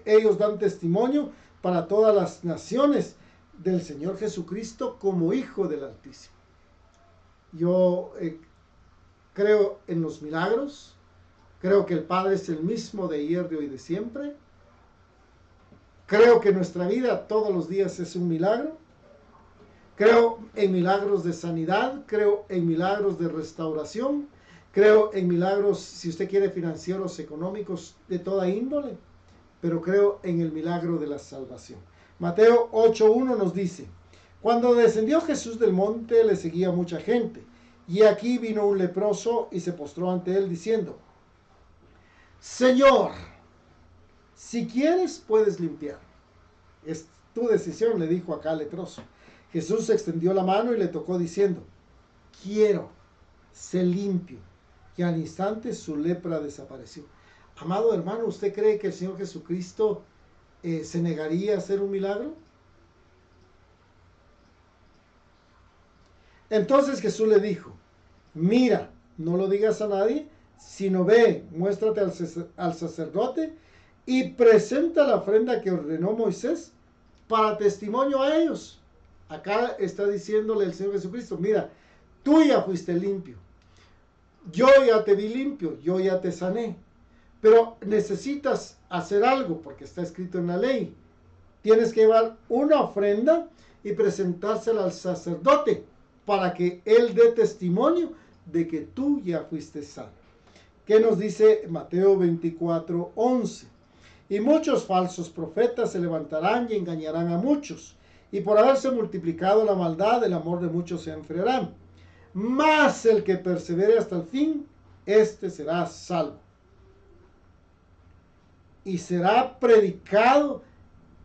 ellos dan testimonio para todas las naciones del Señor Jesucristo como Hijo del Altísimo. Yo creo en los milagros, creo que el Padre es el mismo de ayer, de hoy y de siempre. Creo que nuestra vida todos los días es un milagro. Creo en milagros de sanidad, creo en milagros de restauración, creo en milagros, si usted quiere, financieros, económicos, de toda índole, pero creo en el milagro de la salvación. Mateo 8:1 nos dice: cuando descendió Jesús del monte, le seguía mucha gente, y aquí vino un leproso y se postró ante él diciendo: Señor, si quieres puedes limpiar. Es tu decisión, le dijo acá al leproso. Jesús extendió la mano y le tocó diciendo: quiero, sé limpio. Y al instante su lepra desapareció. Amado hermano, ¿usted cree que el Señor Jesucristo se negaría a hacer un milagro? Entonces Jesús le dijo: mira, no lo digas a nadie, sino ve, muéstrate al sacerdote y presenta la ofrenda que ordenó Moisés para testimonio a ellos. Acá está diciéndole el Señor Jesucristo: mira, tú ya fuiste limpio, yo ya te vi limpio, yo ya te sané, pero necesitas hacer algo porque está escrito en la ley. Tienes que llevar una ofrenda y presentársela al sacerdote para que él dé testimonio de que tú ya fuiste sano. ¿Qué nos dice Mateo 24:11? Y muchos falsos profetas se levantarán y engañarán a muchos, y por haberse multiplicado la maldad, el amor de muchos se enfriará. Mas el que persevere hasta el fin, este será salvo. Y será predicado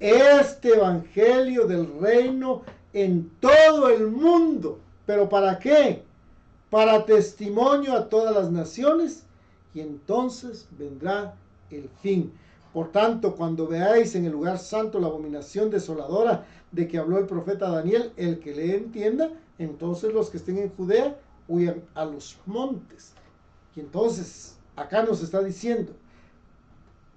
este evangelio del reino en todo el mundo. ¿Pero para qué? Para testimonio a todas las naciones, y entonces vendrá el fin. Por tanto, cuando veáis en el lugar santo la abominación desoladora de que habló el profeta Daniel, el que le entienda, entonces los que estén en Judea huyan a los montes. Y entonces acá nos está diciendo: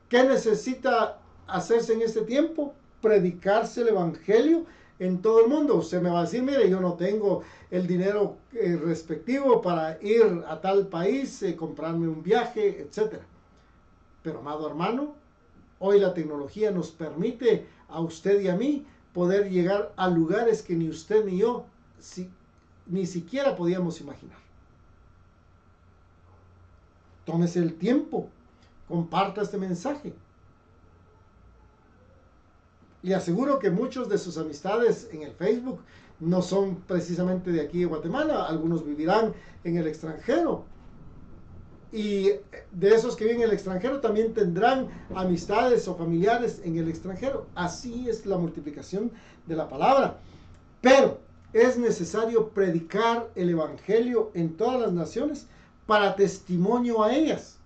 ¿qué necesita hacerse en este tiempo? Predicarse el evangelio en todo el mundo. Usted me va a decir: mire, yo no tengo el dinero respectivo para ir a tal país, comprarme un viaje, etc. Pero, amado hermano, hoy la tecnología nos permite a usted y a mí poder llegar a lugares que ni usted ni yo ni siquiera podíamos imaginar. Tómese el tiempo, comparta este mensaje. Le aseguro que muchos de sus amistades en el Facebook no son precisamente de aquí de Guatemala, algunos vivirán en el extranjero. Y de esos que viven en el extranjero también tendrán amistades o familiares en el extranjero. Así es la multiplicación de la palabra. Pero es necesario predicar el evangelio en todas las naciones para testimonio a ellas,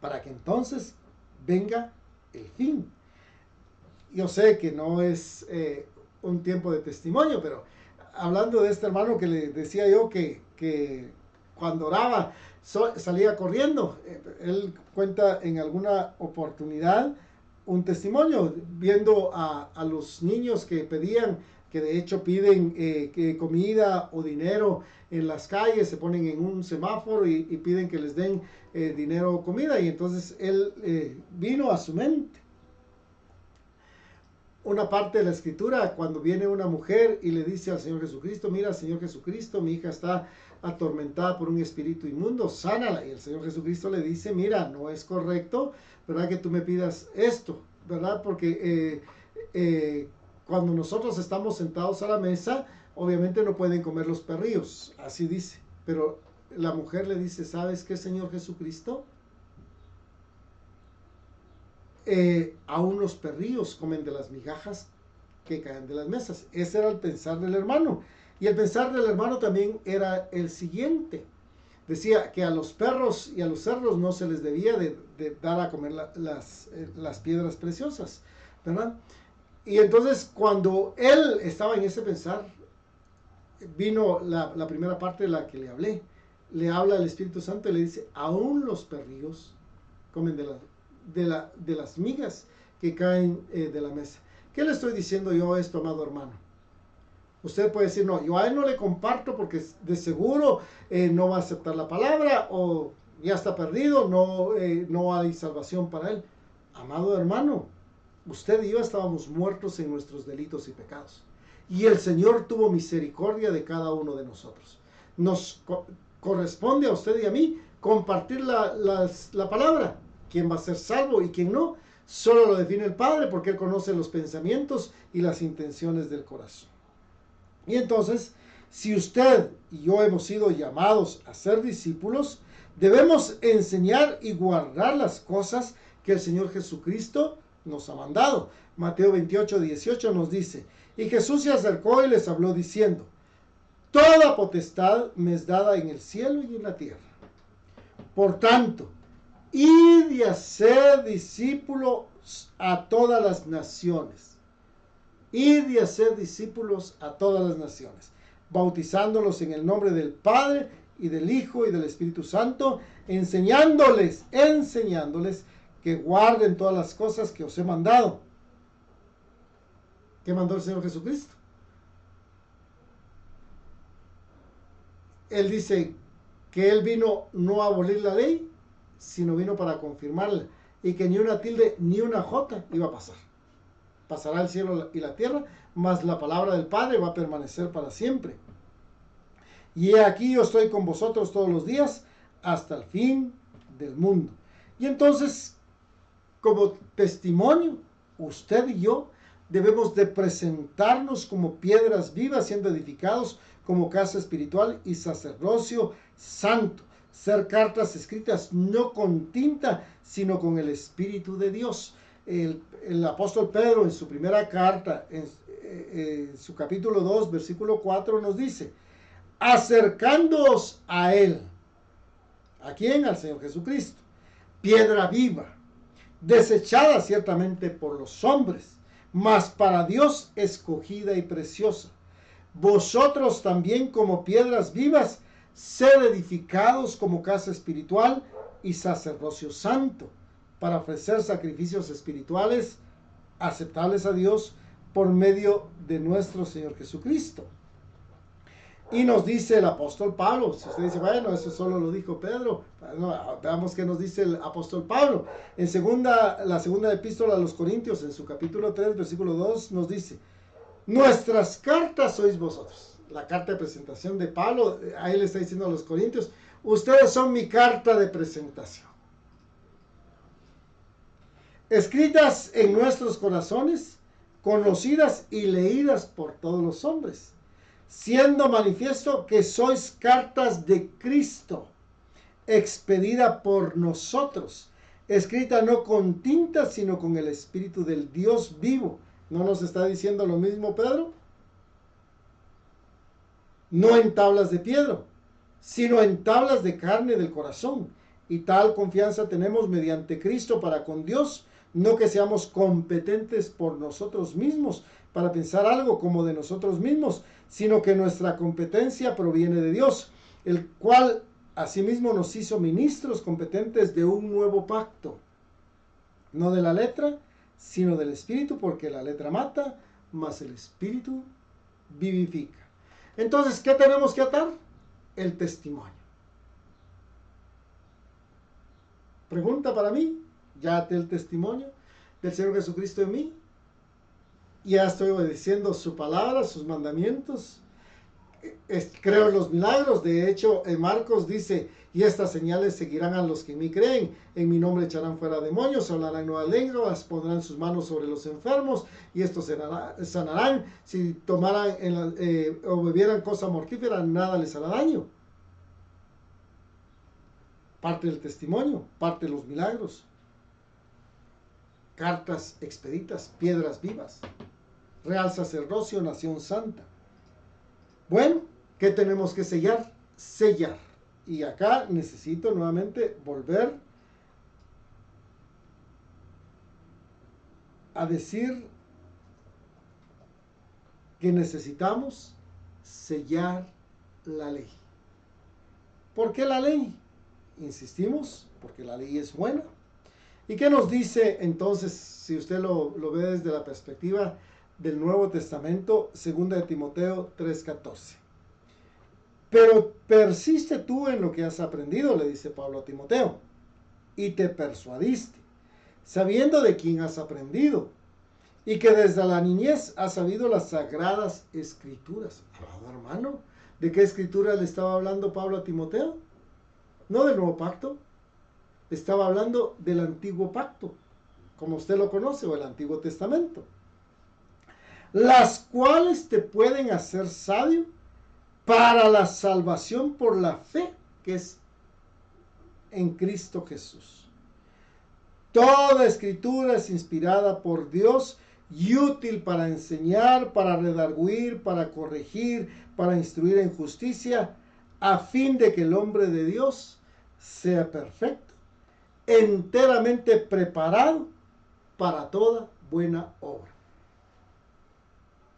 para que entonces venga el fin. Yo sé que no es un tiempo de testimonio, pero hablando de este hermano que le decía yo que cuando oraba salía corriendo, él cuenta en alguna oportunidad un testimonio, viendo a los niños que pedían, que de hecho piden comida o dinero en las calles, se ponen en un semáforo y piden que les den dinero o comida, y entonces él vino a su mente una parte de la escritura cuando viene una mujer y le dice al Señor Jesucristo: mira, Señor Jesucristo, mi hija está atormentada por un espíritu inmundo, sánala. Y el Señor Jesucristo le dice: mira, no es correcto, ¿verdad?, que tú me pidas esto, ¿verdad? Porque cuando nosotros estamos sentados a la mesa, obviamente no pueden comer los perrillos, así dice. Pero la mujer le dice: ¿sabes qué, Señor Jesucristo? Aún los perrillos comen de las migajas que caen de las mesas. Ese era el pensar del hermano. Y el pensar del hermano también era el siguiente. Decía que a los perros y a los cerdos no se les debía de dar a comer las piedras preciosas, ¿verdad? Y entonces cuando él estaba en ese pensar, vino la primera parte de la que le hablé. le habla al Espíritu Santo y le dice, aún los perrillos comen de las migas que caen de la mesa. ¿Qué le estoy diciendo yo a esto, amado hermano? Usted puede decir, no, yo a él no le comparto porque de seguro no va a aceptar la palabra o ya está perdido, no hay salvación para él. Amado hermano, usted y yo estábamos muertos en nuestros delitos y pecados. Y el Señor tuvo misericordia de cada uno de nosotros. Nos corresponde a usted y a mí compartir la palabra. ¿Quién va a ser salvo y quién no? Solo lo define el Padre porque Él conoce los pensamientos y las intenciones del corazón. Y entonces, si usted y yo hemos sido llamados a ser discípulos, debemos enseñar y guardar las cosas que el Señor Jesucristo nos ha mandado. Mateo 28, 18 nos dice, y Jesús se acercó y les habló diciendo, toda potestad me es dada en el cielo y en la tierra. Por tanto, id y haced discípulos a todas las naciones. Id y hacer discípulos a todas las naciones, bautizándolos en el nombre del Padre y del Hijo y del Espíritu Santo, enseñándoles que guarden todas las cosas que os he mandado. ¿Qué mandó el Señor Jesucristo? Él dice que Él vino no a abolir la ley, sino vino para confirmarla, y que ni una tilde ni una jota iba a pasar. Pasará el cielo y la tierra, mas la palabra del Padre va a permanecer para siempre. Y he aquí yo estoy con vosotros todos los días hasta el fin del mundo. Y entonces, como testimonio, usted y yo debemos de presentarnos como piedras vivas, siendo edificados como casa espiritual y sacerdocio santo. Ser cartas escritas no con tinta, sino con el Espíritu de Dios. El apóstol Pedro en su primera carta, en su capítulo 2, versículo 4, nos dice, acercándoos a Él. ¿A quién? Al Señor Jesucristo. Piedra viva, desechada ciertamente por los hombres, mas para Dios escogida y preciosa. Vosotros también como piedras vivas, sed edificados como casa espiritual y sacerdocio santo, para ofrecer sacrificios espirituales aceptables a Dios por medio de nuestro Señor Jesucristo. Y nos dice el apóstol Pablo, si usted dice, bueno, eso solo lo dijo Pedro, no, veamos qué nos dice el apóstol Pablo. En la segunda epístola a los Corintios, en su capítulo 3, versículo 2, nos dice, nuestras cartas sois vosotros. La carta de presentación de Pablo, ahí le está diciendo a los Corintios, ustedes son mi carta de presentación. Escritas en nuestros corazones, conocidas y leídas por todos los hombres, siendo manifiesto que sois cartas de Cristo, expedida por nosotros, escrita no con tinta, sino con el Espíritu del Dios vivo. ¿No nos está diciendo lo mismo Pedro? No en tablas de piedra, sino en tablas de carne del corazón. Y tal confianza tenemos mediante Cristo para con Dios, no que seamos competentes por nosotros mismos para pensar algo como de nosotros mismos, sino que nuestra competencia proviene de Dios, el cual asimismo nos hizo ministros competentes de un nuevo pacto, no de la letra, sino del Espíritu, porque la letra mata, mas el Espíritu vivifica. Entonces, ¿qué tenemos que atar? El testimonio. Pregunta para mí, ¿ya até el testimonio del Señor Jesucristo en mí? Ya estoy obedeciendo su palabra, sus mandamientos. Creo en los milagros. De hecho, en Marcos dice, y estas señales seguirán a los que en mí creen. En mi nombre echarán fuera demonios, hablarán nuevas lenguas, pondrán sus manos sobre los enfermos y estos sanarán. Si tomaran o bebieran cosa mortífera, nada les hará daño. Parte del testimonio, parte de los milagros. Cartas expeditas, piedras vivas. Real sacerdocio, nación santa. Bueno, ¿qué tenemos que sellar? Sellar. Y acá necesito nuevamente volver a decir que necesitamos sellar la ley. ¿Por qué la ley? Insistimos, porque la ley es buena. ¿Y qué nos dice entonces, si usted lo ve desde la perspectiva del Nuevo Testamento, 2 de Timoteo 3:14? Pero persiste tú en lo que has aprendido, le dice Pablo a Timoteo, y te persuadiste, sabiendo de quién has aprendido, y que desde la niñez has sabido las sagradas escrituras. Amado hermano, ¿de qué escrituras le estaba hablando Pablo a Timoteo? No del Nuevo Pacto, estaba hablando del Antiguo Pacto, como usted lo conoce, o el Antiguo Testamento, las cuales te pueden hacer sabio para la salvación por la fe que es en Cristo Jesús. Toda escritura es inspirada por Dios y útil para enseñar, para redarguir, para corregir, para instruir en justicia, a fin de que el hombre de Dios sea perfecto, enteramente preparado para toda buena obra.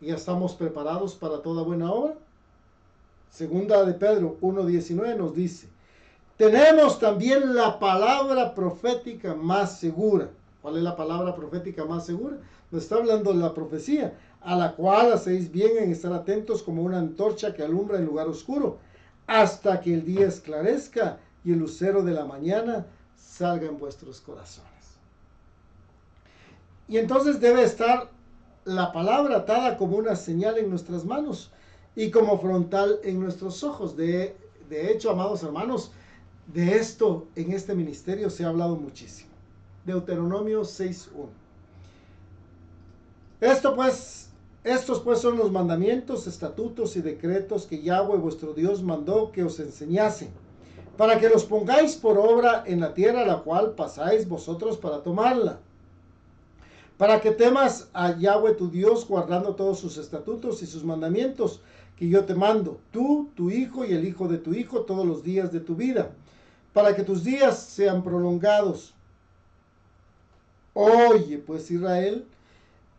¿Ya estamos preparados para toda buena obra? Segunda de Pedro 1:19 nos dice, tenemos también la palabra profética más segura. ¿Cuál es la palabra profética más segura? Nos está hablando de la profecía, a la cual hacéis bien en estar atentos como una antorcha que alumbra en lugar oscuro, hasta que el día esclarezca y el lucero de la mañana salga en vuestros corazones. Y entonces debe estar la palabra atada como una señal en nuestras manos y como frontal en nuestros ojos. De hecho, amados hermanos, de esto en este ministerio se ha hablado muchísimo. Deuteronomio 6:1. Estos pues son los mandamientos, estatutos y decretos que Yahweh vuestro Dios mandó que os enseñasen, para que los pongáis por obra en la tierra a la cual pasáis vosotros para tomarla, para que temas a Yahweh tu Dios guardando todos sus estatutos y sus mandamientos que yo te mando, tú, tu hijo y el hijo de tu hijo, todos los días de tu vida, para que tus días sean prolongados. Oye, pues Israel,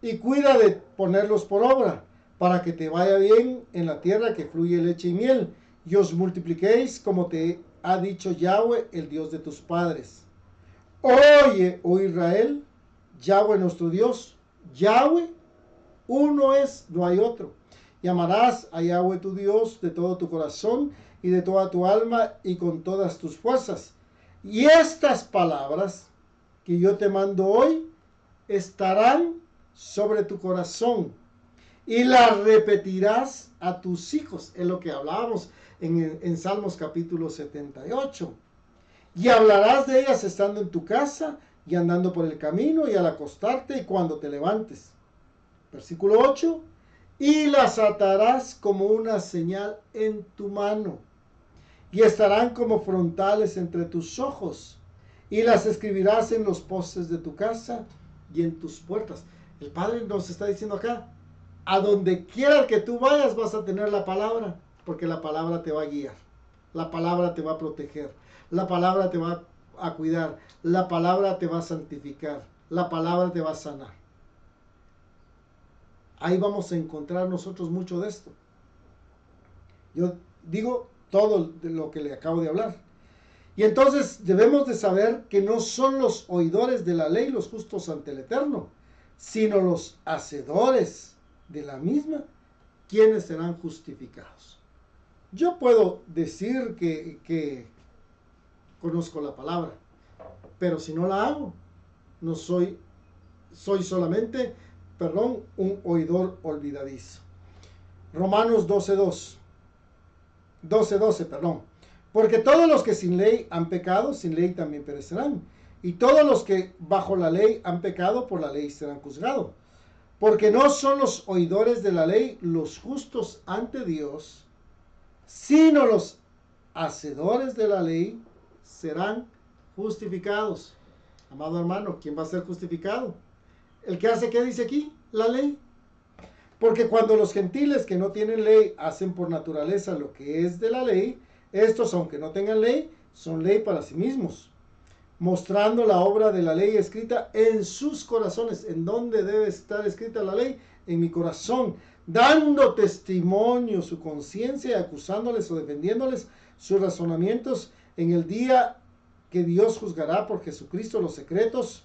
y cuida de ponerlos por obra, para que te vaya bien en la tierra que fluye leche y miel, y os multipliquéis como te ha dicho Yahweh, el Dios de tus padres. Oye, oh Israel, Yahweh nuestro Dios, Yahweh, uno es, no hay otro. Y amarás a Yahweh tu Dios de todo tu corazón y de toda tu alma y con todas tus fuerzas. Y estas palabras que yo te mando hoy estarán sobre tu corazón y las repetirás a tus hijos. Es lo que hablábamos en Salmos capítulo 78. Y hablarás de ellas estando en tu casa y andando por el camino y al acostarte y cuando te levantes. Versículo 8. Y las atarás como una señal en tu mano y estarán como frontales entre tus ojos y las escribirás en los postes de tu casa y en tus puertas. El Padre nos está diciendo acá, a donde quiera que tú vayas vas a tener la palabra, porque la palabra te va a guiar, la palabra te va a proteger, la palabra te va a cuidar, la palabra te va a santificar, la palabra te va a sanar. Ahí vamos a encontrar nosotros mucho de esto. Yo digo todo lo que le acabo de hablar. Y entonces debemos de saber que no son los oidores de la ley los justos ante el Eterno, sino los hacedores de la misma, quienes serán justificados. Yo puedo decir que conozco la palabra, pero si no la hago, no soy solamente, un oidor olvidadizo. Romanos 12:12, porque todos los que sin ley han pecado, sin ley también perecerán. Y todos los que bajo la ley han pecado, por la ley serán juzgados. Porque no son los oidores de la ley los justos ante Dios, sino los hacedores de la ley serán justificados. Amado hermano, ¿quién va a ser justificado? El que hace, ¿qué dice aquí? La ley. Porque cuando los gentiles que no tienen ley hacen por naturaleza lo que es de la ley, estos, aunque no tengan ley, son ley para sí mismos, mostrando la obra de la ley escrita en sus corazones. ¿En dónde debe estar escrita la ley? En mi corazón, dando testimonio su conciencia y acusándoles o defendiéndoles sus razonamientos en el día que Dios juzgará por Jesucristo los secretos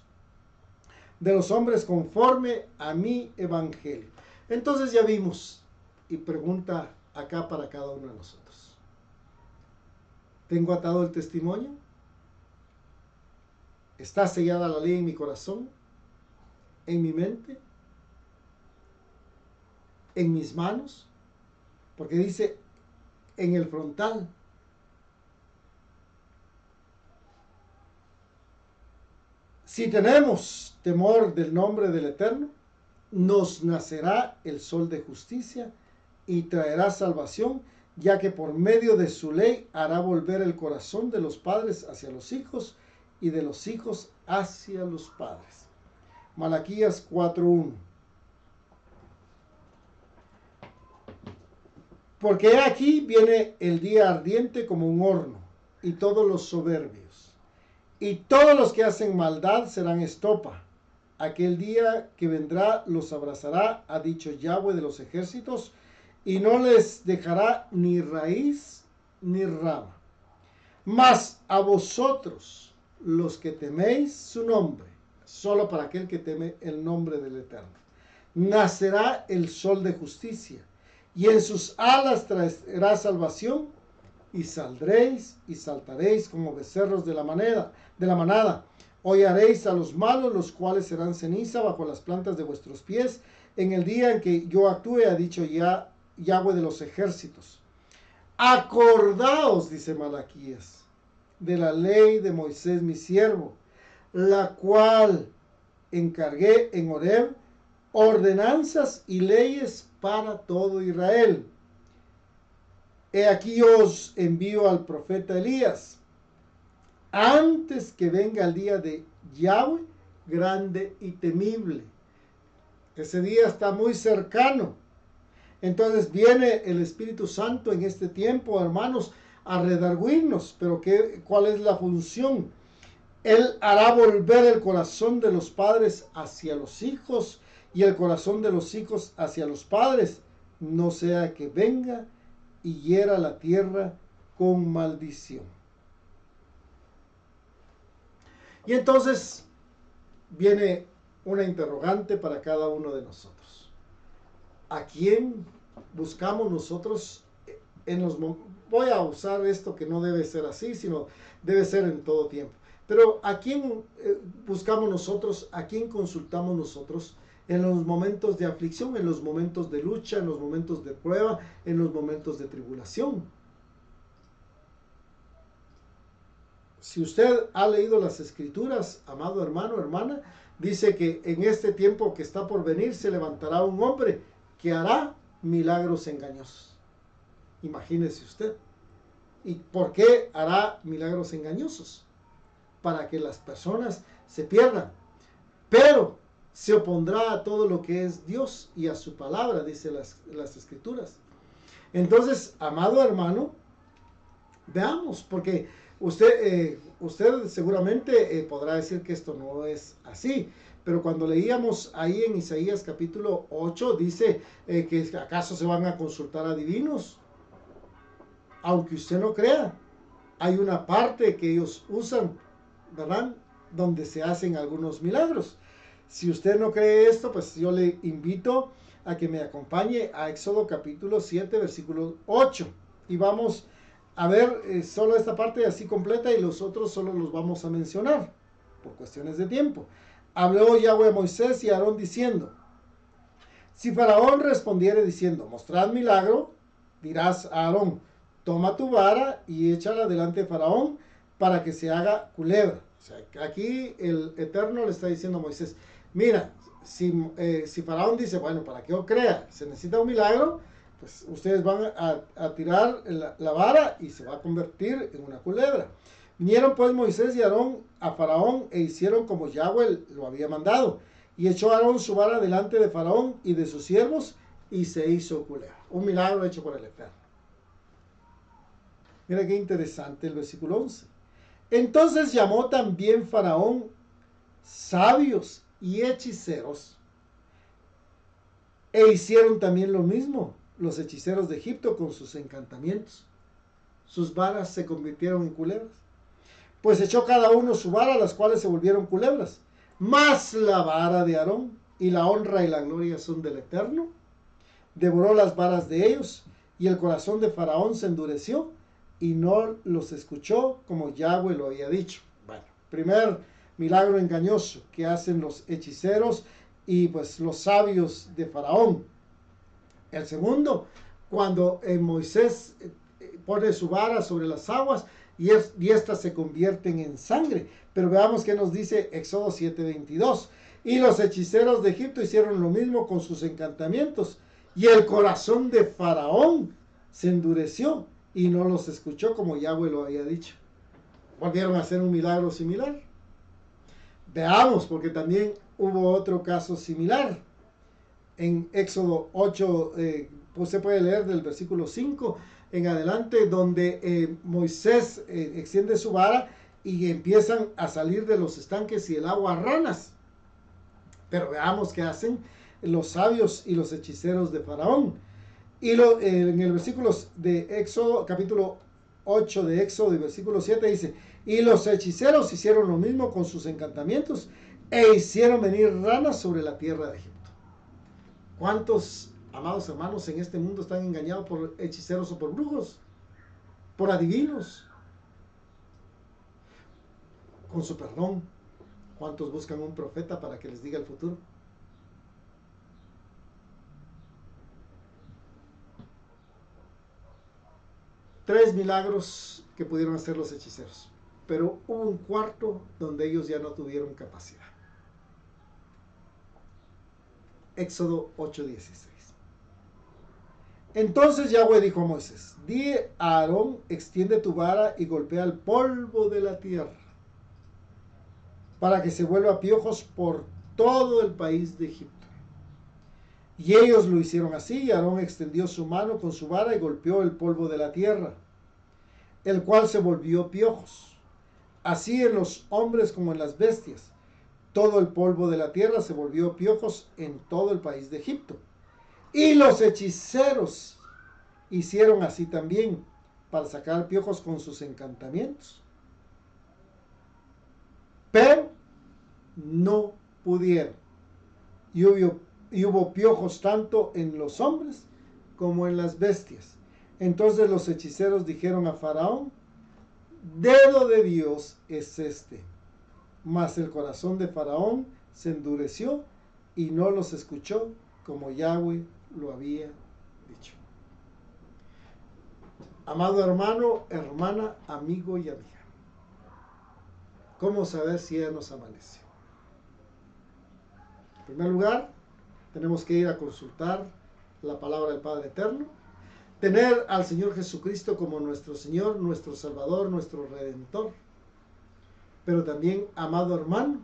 de los hombres conforme a mi evangelio. Entonces ya vimos, y pregunta acá para cada uno de nosotros: ¿tengo atado el testimonio? ¿Está sellada la ley en mi corazón, en mi mente, en mis manos? Porque dice en el frontal: si tenemos temor del nombre del Eterno, nos nacerá el sol de justicia y traerá salvación, ya que por medio de su ley hará volver el corazón de los padres hacia los hijos y de los hijos hacia los padres. Malaquías 4:1. Porque aquí viene el día ardiente como un horno, y todos los soberbios, y todos los que hacen maldad serán estopa. Aquel día que vendrá los abrazará, ha dicho Yahweh de los ejércitos, y no les dejará ni raíz ni rama. Mas a vosotros, los que teméis su nombre, solo para aquel que teme el nombre del Eterno, nacerá el sol de justicia, y en sus alas traerá salvación, y saldréis y saltaréis como becerros de la manada. Hollaréis a los malos, los cuales serán ceniza bajo las plantas de vuestros pies, en el día en que yo actúe, ha dicho ya Yahweh de los ejércitos. Acordaos, dice Malaquías, de la ley de Moisés mi siervo, la cual encargué en Horeb, ordenanzas y leyes para todo Israel. He aquí os envío al profeta Elías, antes que venga el día de Yahweh, grande y temible. Ese día está muy cercano. Entonces viene el Espíritu Santo en este tiempo, hermanos, a redarguirnos. Pero ¿cuál es la función? Él hará volver el corazón de los padres hacia los hijos y el corazón de los hijos hacia los padres, no sea que venga y hiera la tierra con maldición. Y entonces viene una interrogante para cada uno de nosotros. ¿A quién buscamos nosotros en los momentos? Voy a usar esto que no debe ser así, sino debe ser en todo tiempo. Pero ¿a quién buscamos nosotros? ¿A quién consultamos nosotros en los momentos de aflicción, en los momentos de lucha, en los momentos de prueba, en los momentos de tribulación? Si usted ha leído las Escrituras, amado hermano, hermana, dice que en este tiempo que está por venir se levantará un hombre que hará milagros engañosos. Imagínese usted. ¿Y por qué hará milagros engañosos? Para que las personas se pierdan. Pero se opondrá a todo lo que es Dios y a su palabra, dice las Escrituras. Entonces, amado hermano, veamos, porque usted seguramente podrá decir que esto no es así. Pero cuando leíamos ahí en Isaías capítulo 8, dice que acaso se van a consultar a divinos. Aunque usted no crea, hay una parte que ellos usan, ¿verdad?, donde se hacen algunos milagros. Si usted no cree esto, pues yo le invito a que me acompañe a Éxodo capítulo 7, versículo 8. Y vamos a ver solo esta parte así completa, y los otros solo los vamos a mencionar por cuestiones de tiempo. Habló Yahweh a Moisés y a Aarón diciendo: si Faraón respondiere diciendo, mostrad milagro, dirás a Aarón, toma tu vara y échala delante de Faraón para que se haga culebra. O sea, aquí el Eterno le está diciendo a Moisés: mira, si Faraón dice, bueno, para que yo crea, se necesita un milagro, pues ustedes van a tirar la vara y se va a convertir en una culebra. Vinieron pues Moisés y Aarón a Faraón e hicieron como Yahweh lo había mandado. Y echó Aarón su vara delante de Faraón y de sus siervos y se hizo culebra. Un milagro hecho por el Eterno. Mira qué interesante el versículo 11. Entonces llamó también Faraón sabios y hechiceros, e hicieron también lo mismo los hechiceros de Egipto con sus encantamientos. sus varas se convirtieron en culebras. Pues echó cada uno su vara, las cuales se volvieron culebras. Mas la vara de Aarón y la honra y la gloria son del Eterno. Devoró las varas de ellos, y el corazón de Faraón se endureció, y no los escuchó como Yahweh lo había dicho. Bueno, primer milagro engañoso que hacen los hechiceros y pues los sabios de Faraón. El segundo, cuando Moisés pone su vara sobre las aguas y estas se convierten en sangre. Pero veamos qué nos dice Éxodo 7:22. Y los hechiceros de Egipto hicieron lo mismo con sus encantamientos, y el corazón de Faraón se endureció y no los escuchó como Yahweh lo había dicho. Volvieron a hacer un milagro similar. Veamos, porque también hubo otro caso similar. En Éxodo 8, pues se puede leer del versículo 5 en adelante, donde Moisés extiende su vara y empiezan a salir de los estanques y el agua ranas. Pero veamos qué hacen los sabios y los hechiceros de Faraón. Y en el versículo de Éxodo, capítulo 8 de Éxodo, y versículo 7 dice, y los hechiceros hicieron lo mismo con sus encantamientos, e hicieron venir ranas sobre la tierra de Egipto. ¿Cuántos, amados hermanos, en este mundo están engañados por hechiceros o por brujos? Por adivinos. Con su perdón, ¿cuántos buscan un profeta para que les diga el futuro? Tres milagros que pudieron hacer los hechiceros, pero hubo un cuarto donde ellos ya no tuvieron capacidad. Éxodo 8:16. Entonces Yahweh dijo a Moisés, di a Aarón, extiende tu vara y golpea el polvo de la tierra, para que se vuelva piojos por todo el país de Egipto. Y ellos lo hicieron así, y Aarón extendió su mano con su vara y golpeó el polvo de la tierra, el cual se volvió piojos. Así en los hombres como en las bestias, todo el polvo de la tierra se volvió piojos en todo el país de Egipto. Y los hechiceros hicieron así también, para sacar piojos con sus encantamientos. Pero no pudieron. Y hubo piojos tanto en los hombres como en las bestias. Entonces los hechiceros dijeron a Faraón, dedo de Dios es este. Mas el corazón de Faraón se endureció y no los escuchó como Yahweh lo había dicho. Amado hermano, hermana, amigo y amiga, ¿cómo saber si ya nos amaneció? En primer lugar, tenemos que ir a consultar la palabra del Padre Eterno, tener al Señor Jesucristo como nuestro Señor, nuestro Salvador, nuestro Redentor. Pero también, amado hermano,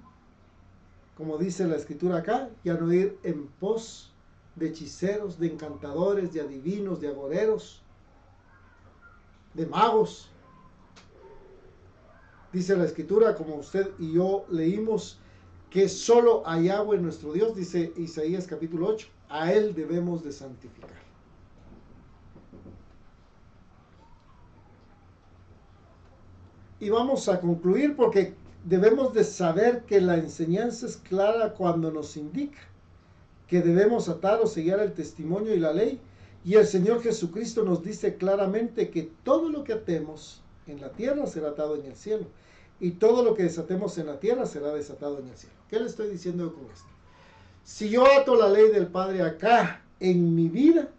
como dice la Escritura acá, ya no ir en pos de hechiceros, de encantadores, de adivinos, de agoreros, de magos. Dice la Escritura, como usted y yo leímos, que solo a Yahweh nuestro Dios, dice Isaías capítulo 8, a Él debemos de santificar. Y vamos a concluir porque debemos de saber que la enseñanza es clara cuando nos indica que debemos atar o sellar el testimonio y la ley. Y el Señor Jesucristo nos dice claramente que todo lo que atemos en la tierra será atado en el cielo. Y todo lo que desatemos en la tierra será desatado en el cielo. ¿Qué le estoy diciendo con esto? Si yo ato la ley del Padre acá en mi vida,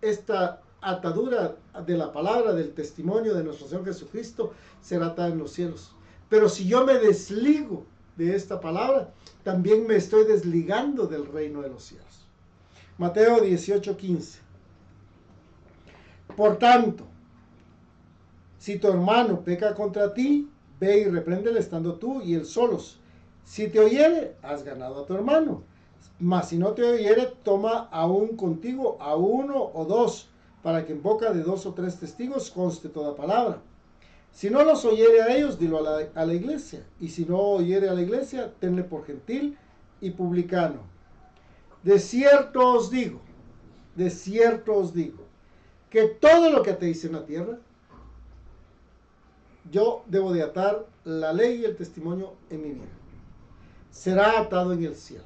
esta atadura de la palabra, del testimonio de nuestro Señor Jesucristo, será atada en los cielos. Pero si yo me desligo de esta palabra, también me estoy desligando del reino de los cielos. Mateo 18:15. Por tanto, si tu hermano peca contra ti, ve y repréndele estando tú y él solos. Si te oyere, has ganado a tu hermano. Mas si no te oyere, toma aún contigo a uno o dos, para que en boca de 2 o 3 testigos conste toda palabra. Si no los oyere a ellos, dilo a la iglesia. Y si no oyere a la iglesia, tenle por gentil y publicano. De cierto os digo, que todo lo que atéis en la tierra, yo debo de atar la ley y el testimonio en mi vida. Será atado en el cielo.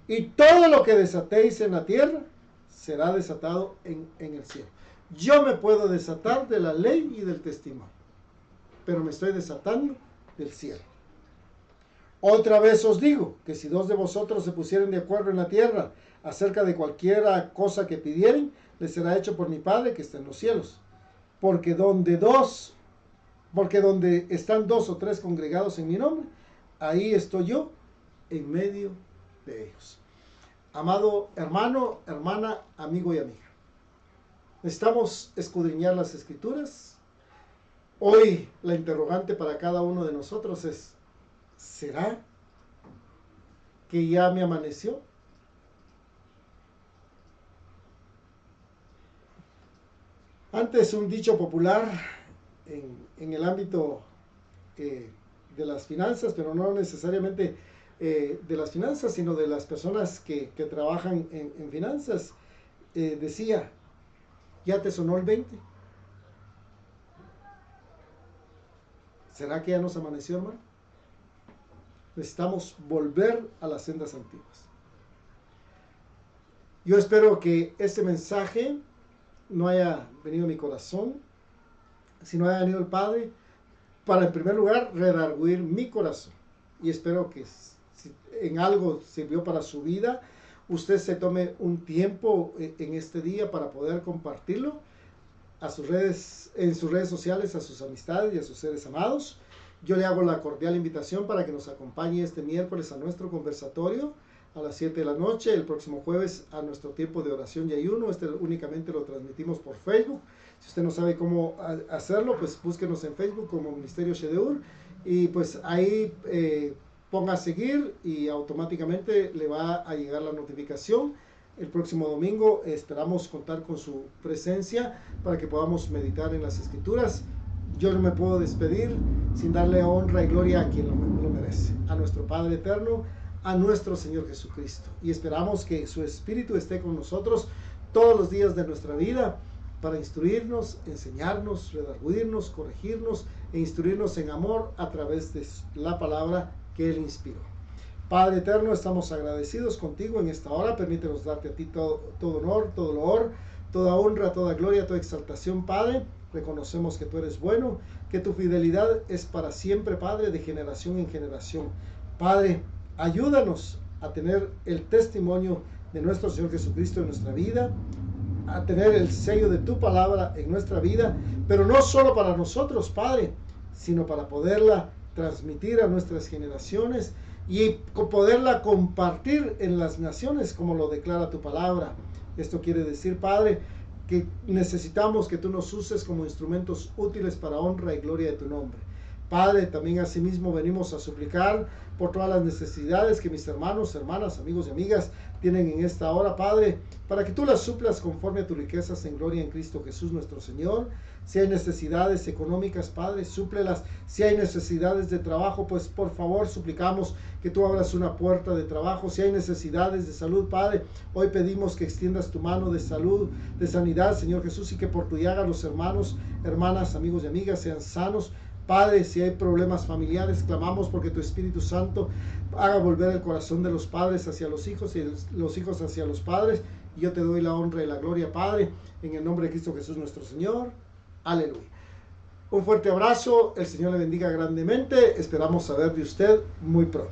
Y todo lo que desatéis en la tierra, será desatado en el cielo. Yo me puedo desatar de la ley y del testimonio, pero me estoy desatando del cielo. Otra vez os digo que si dos de vosotros se pusieren de acuerdo en la tierra acerca de cualquiera cosa que pidieren, les será hecho por mi Padre que está en los cielos. Porque donde están dos o tres congregados en mi nombre, ahí estoy yo en medio de ellos. Amado hermano, hermana, amigo y amiga, necesitamos escudriñar las escrituras. Hoy la interrogante para cada uno de nosotros es: ¿será que ya me amaneció? Antes, un dicho popular en el ámbito de las finanzas, pero no necesariamente de las finanzas, sino de las personas que trabajan en finanzas, decía: ¿ya te sonó el 20? ¿Será que ya nos amaneció, hermano? Necesitamos volver a las sendas antiguas. Yo espero que este mensaje no haya venido a mi corazón, sino haya venido el Padre para, en primer lugar, redarguir mi corazón. Y espero que si en algo sirvió para su vida, usted se tome un tiempo en este día para poder compartirlo a sus redes, en sus redes sociales, a sus amistades y a sus seres amados. Yo le hago la cordial invitación para que nos acompañe este miércoles a nuestro conversatorio a las 7 de la noche, el próximo jueves a nuestro tiempo de oración y ayuno. Este únicamente lo transmitimos por Facebook. Si usted no sabe cómo hacerlo, pues búsquenos en Facebook como Ministerio Shedeur y pues ahí ponga a seguir y automáticamente le va a llegar la notificación. El próximo domingo esperamos contar con su presencia para que podamos meditar en las Escrituras. Yo no me puedo despedir sin darle honra y gloria a quien lo merece, a nuestro Padre eterno, a nuestro Señor Jesucristo. Y esperamos que su Espíritu esté con nosotros todos los días de nuestra vida para instruirnos, enseñarnos, redarguirnos, corregirnos e instruirnos en amor a través de la palabra que Él inspiró. Padre eterno, estamos agradecidos contigo en esta hora. Permítenos darte a ti todo honor, todo loor, toda honra, toda gloria, toda exaltación, Padre. Reconocemos que tú eres bueno, que tu fidelidad es para siempre, Padre, de generación en generación. Padre, ayúdanos a tener el testimonio de nuestro Señor Jesucristo en nuestra vida, a tener el sello de tu palabra en nuestra vida, pero no solo para nosotros, Padre, sino para poderla transmitir a nuestras generaciones y poderla compartir en las naciones como lo declara tu palabra. Esto quiere decir, Padre, que necesitamos que tú nos uses como instrumentos útiles para honra y gloria de tu nombre. Padre, también asimismo venimos a suplicar por todas las necesidades que mis hermanos, hermanas, amigos y amigas tienen en esta hora, Padre, para que tú las suplas conforme a tus riquezas en gloria en Cristo Jesús nuestro Señor. Si hay necesidades económicas, Padre, súplelas. Si hay necesidades de trabajo, pues por favor suplicamos que tú abras una puerta de trabajo. Si hay necesidades de salud, Padre, hoy pedimos que extiendas tu mano de salud, de sanidad, Señor Jesús, y que por tu llaga los hermanos, hermanas, amigos y amigas sean sanos. Padre, si hay problemas familiares, clamamos porque tu Espíritu Santo haga volver el corazón de los padres hacia los hijos y los hijos hacia los padres. Y yo te doy la honra y la gloria, Padre, en el nombre de Cristo Jesús nuestro Señor. Aleluya. Un fuerte abrazo, el Señor le bendiga grandemente. Esperamos saber de usted muy pronto.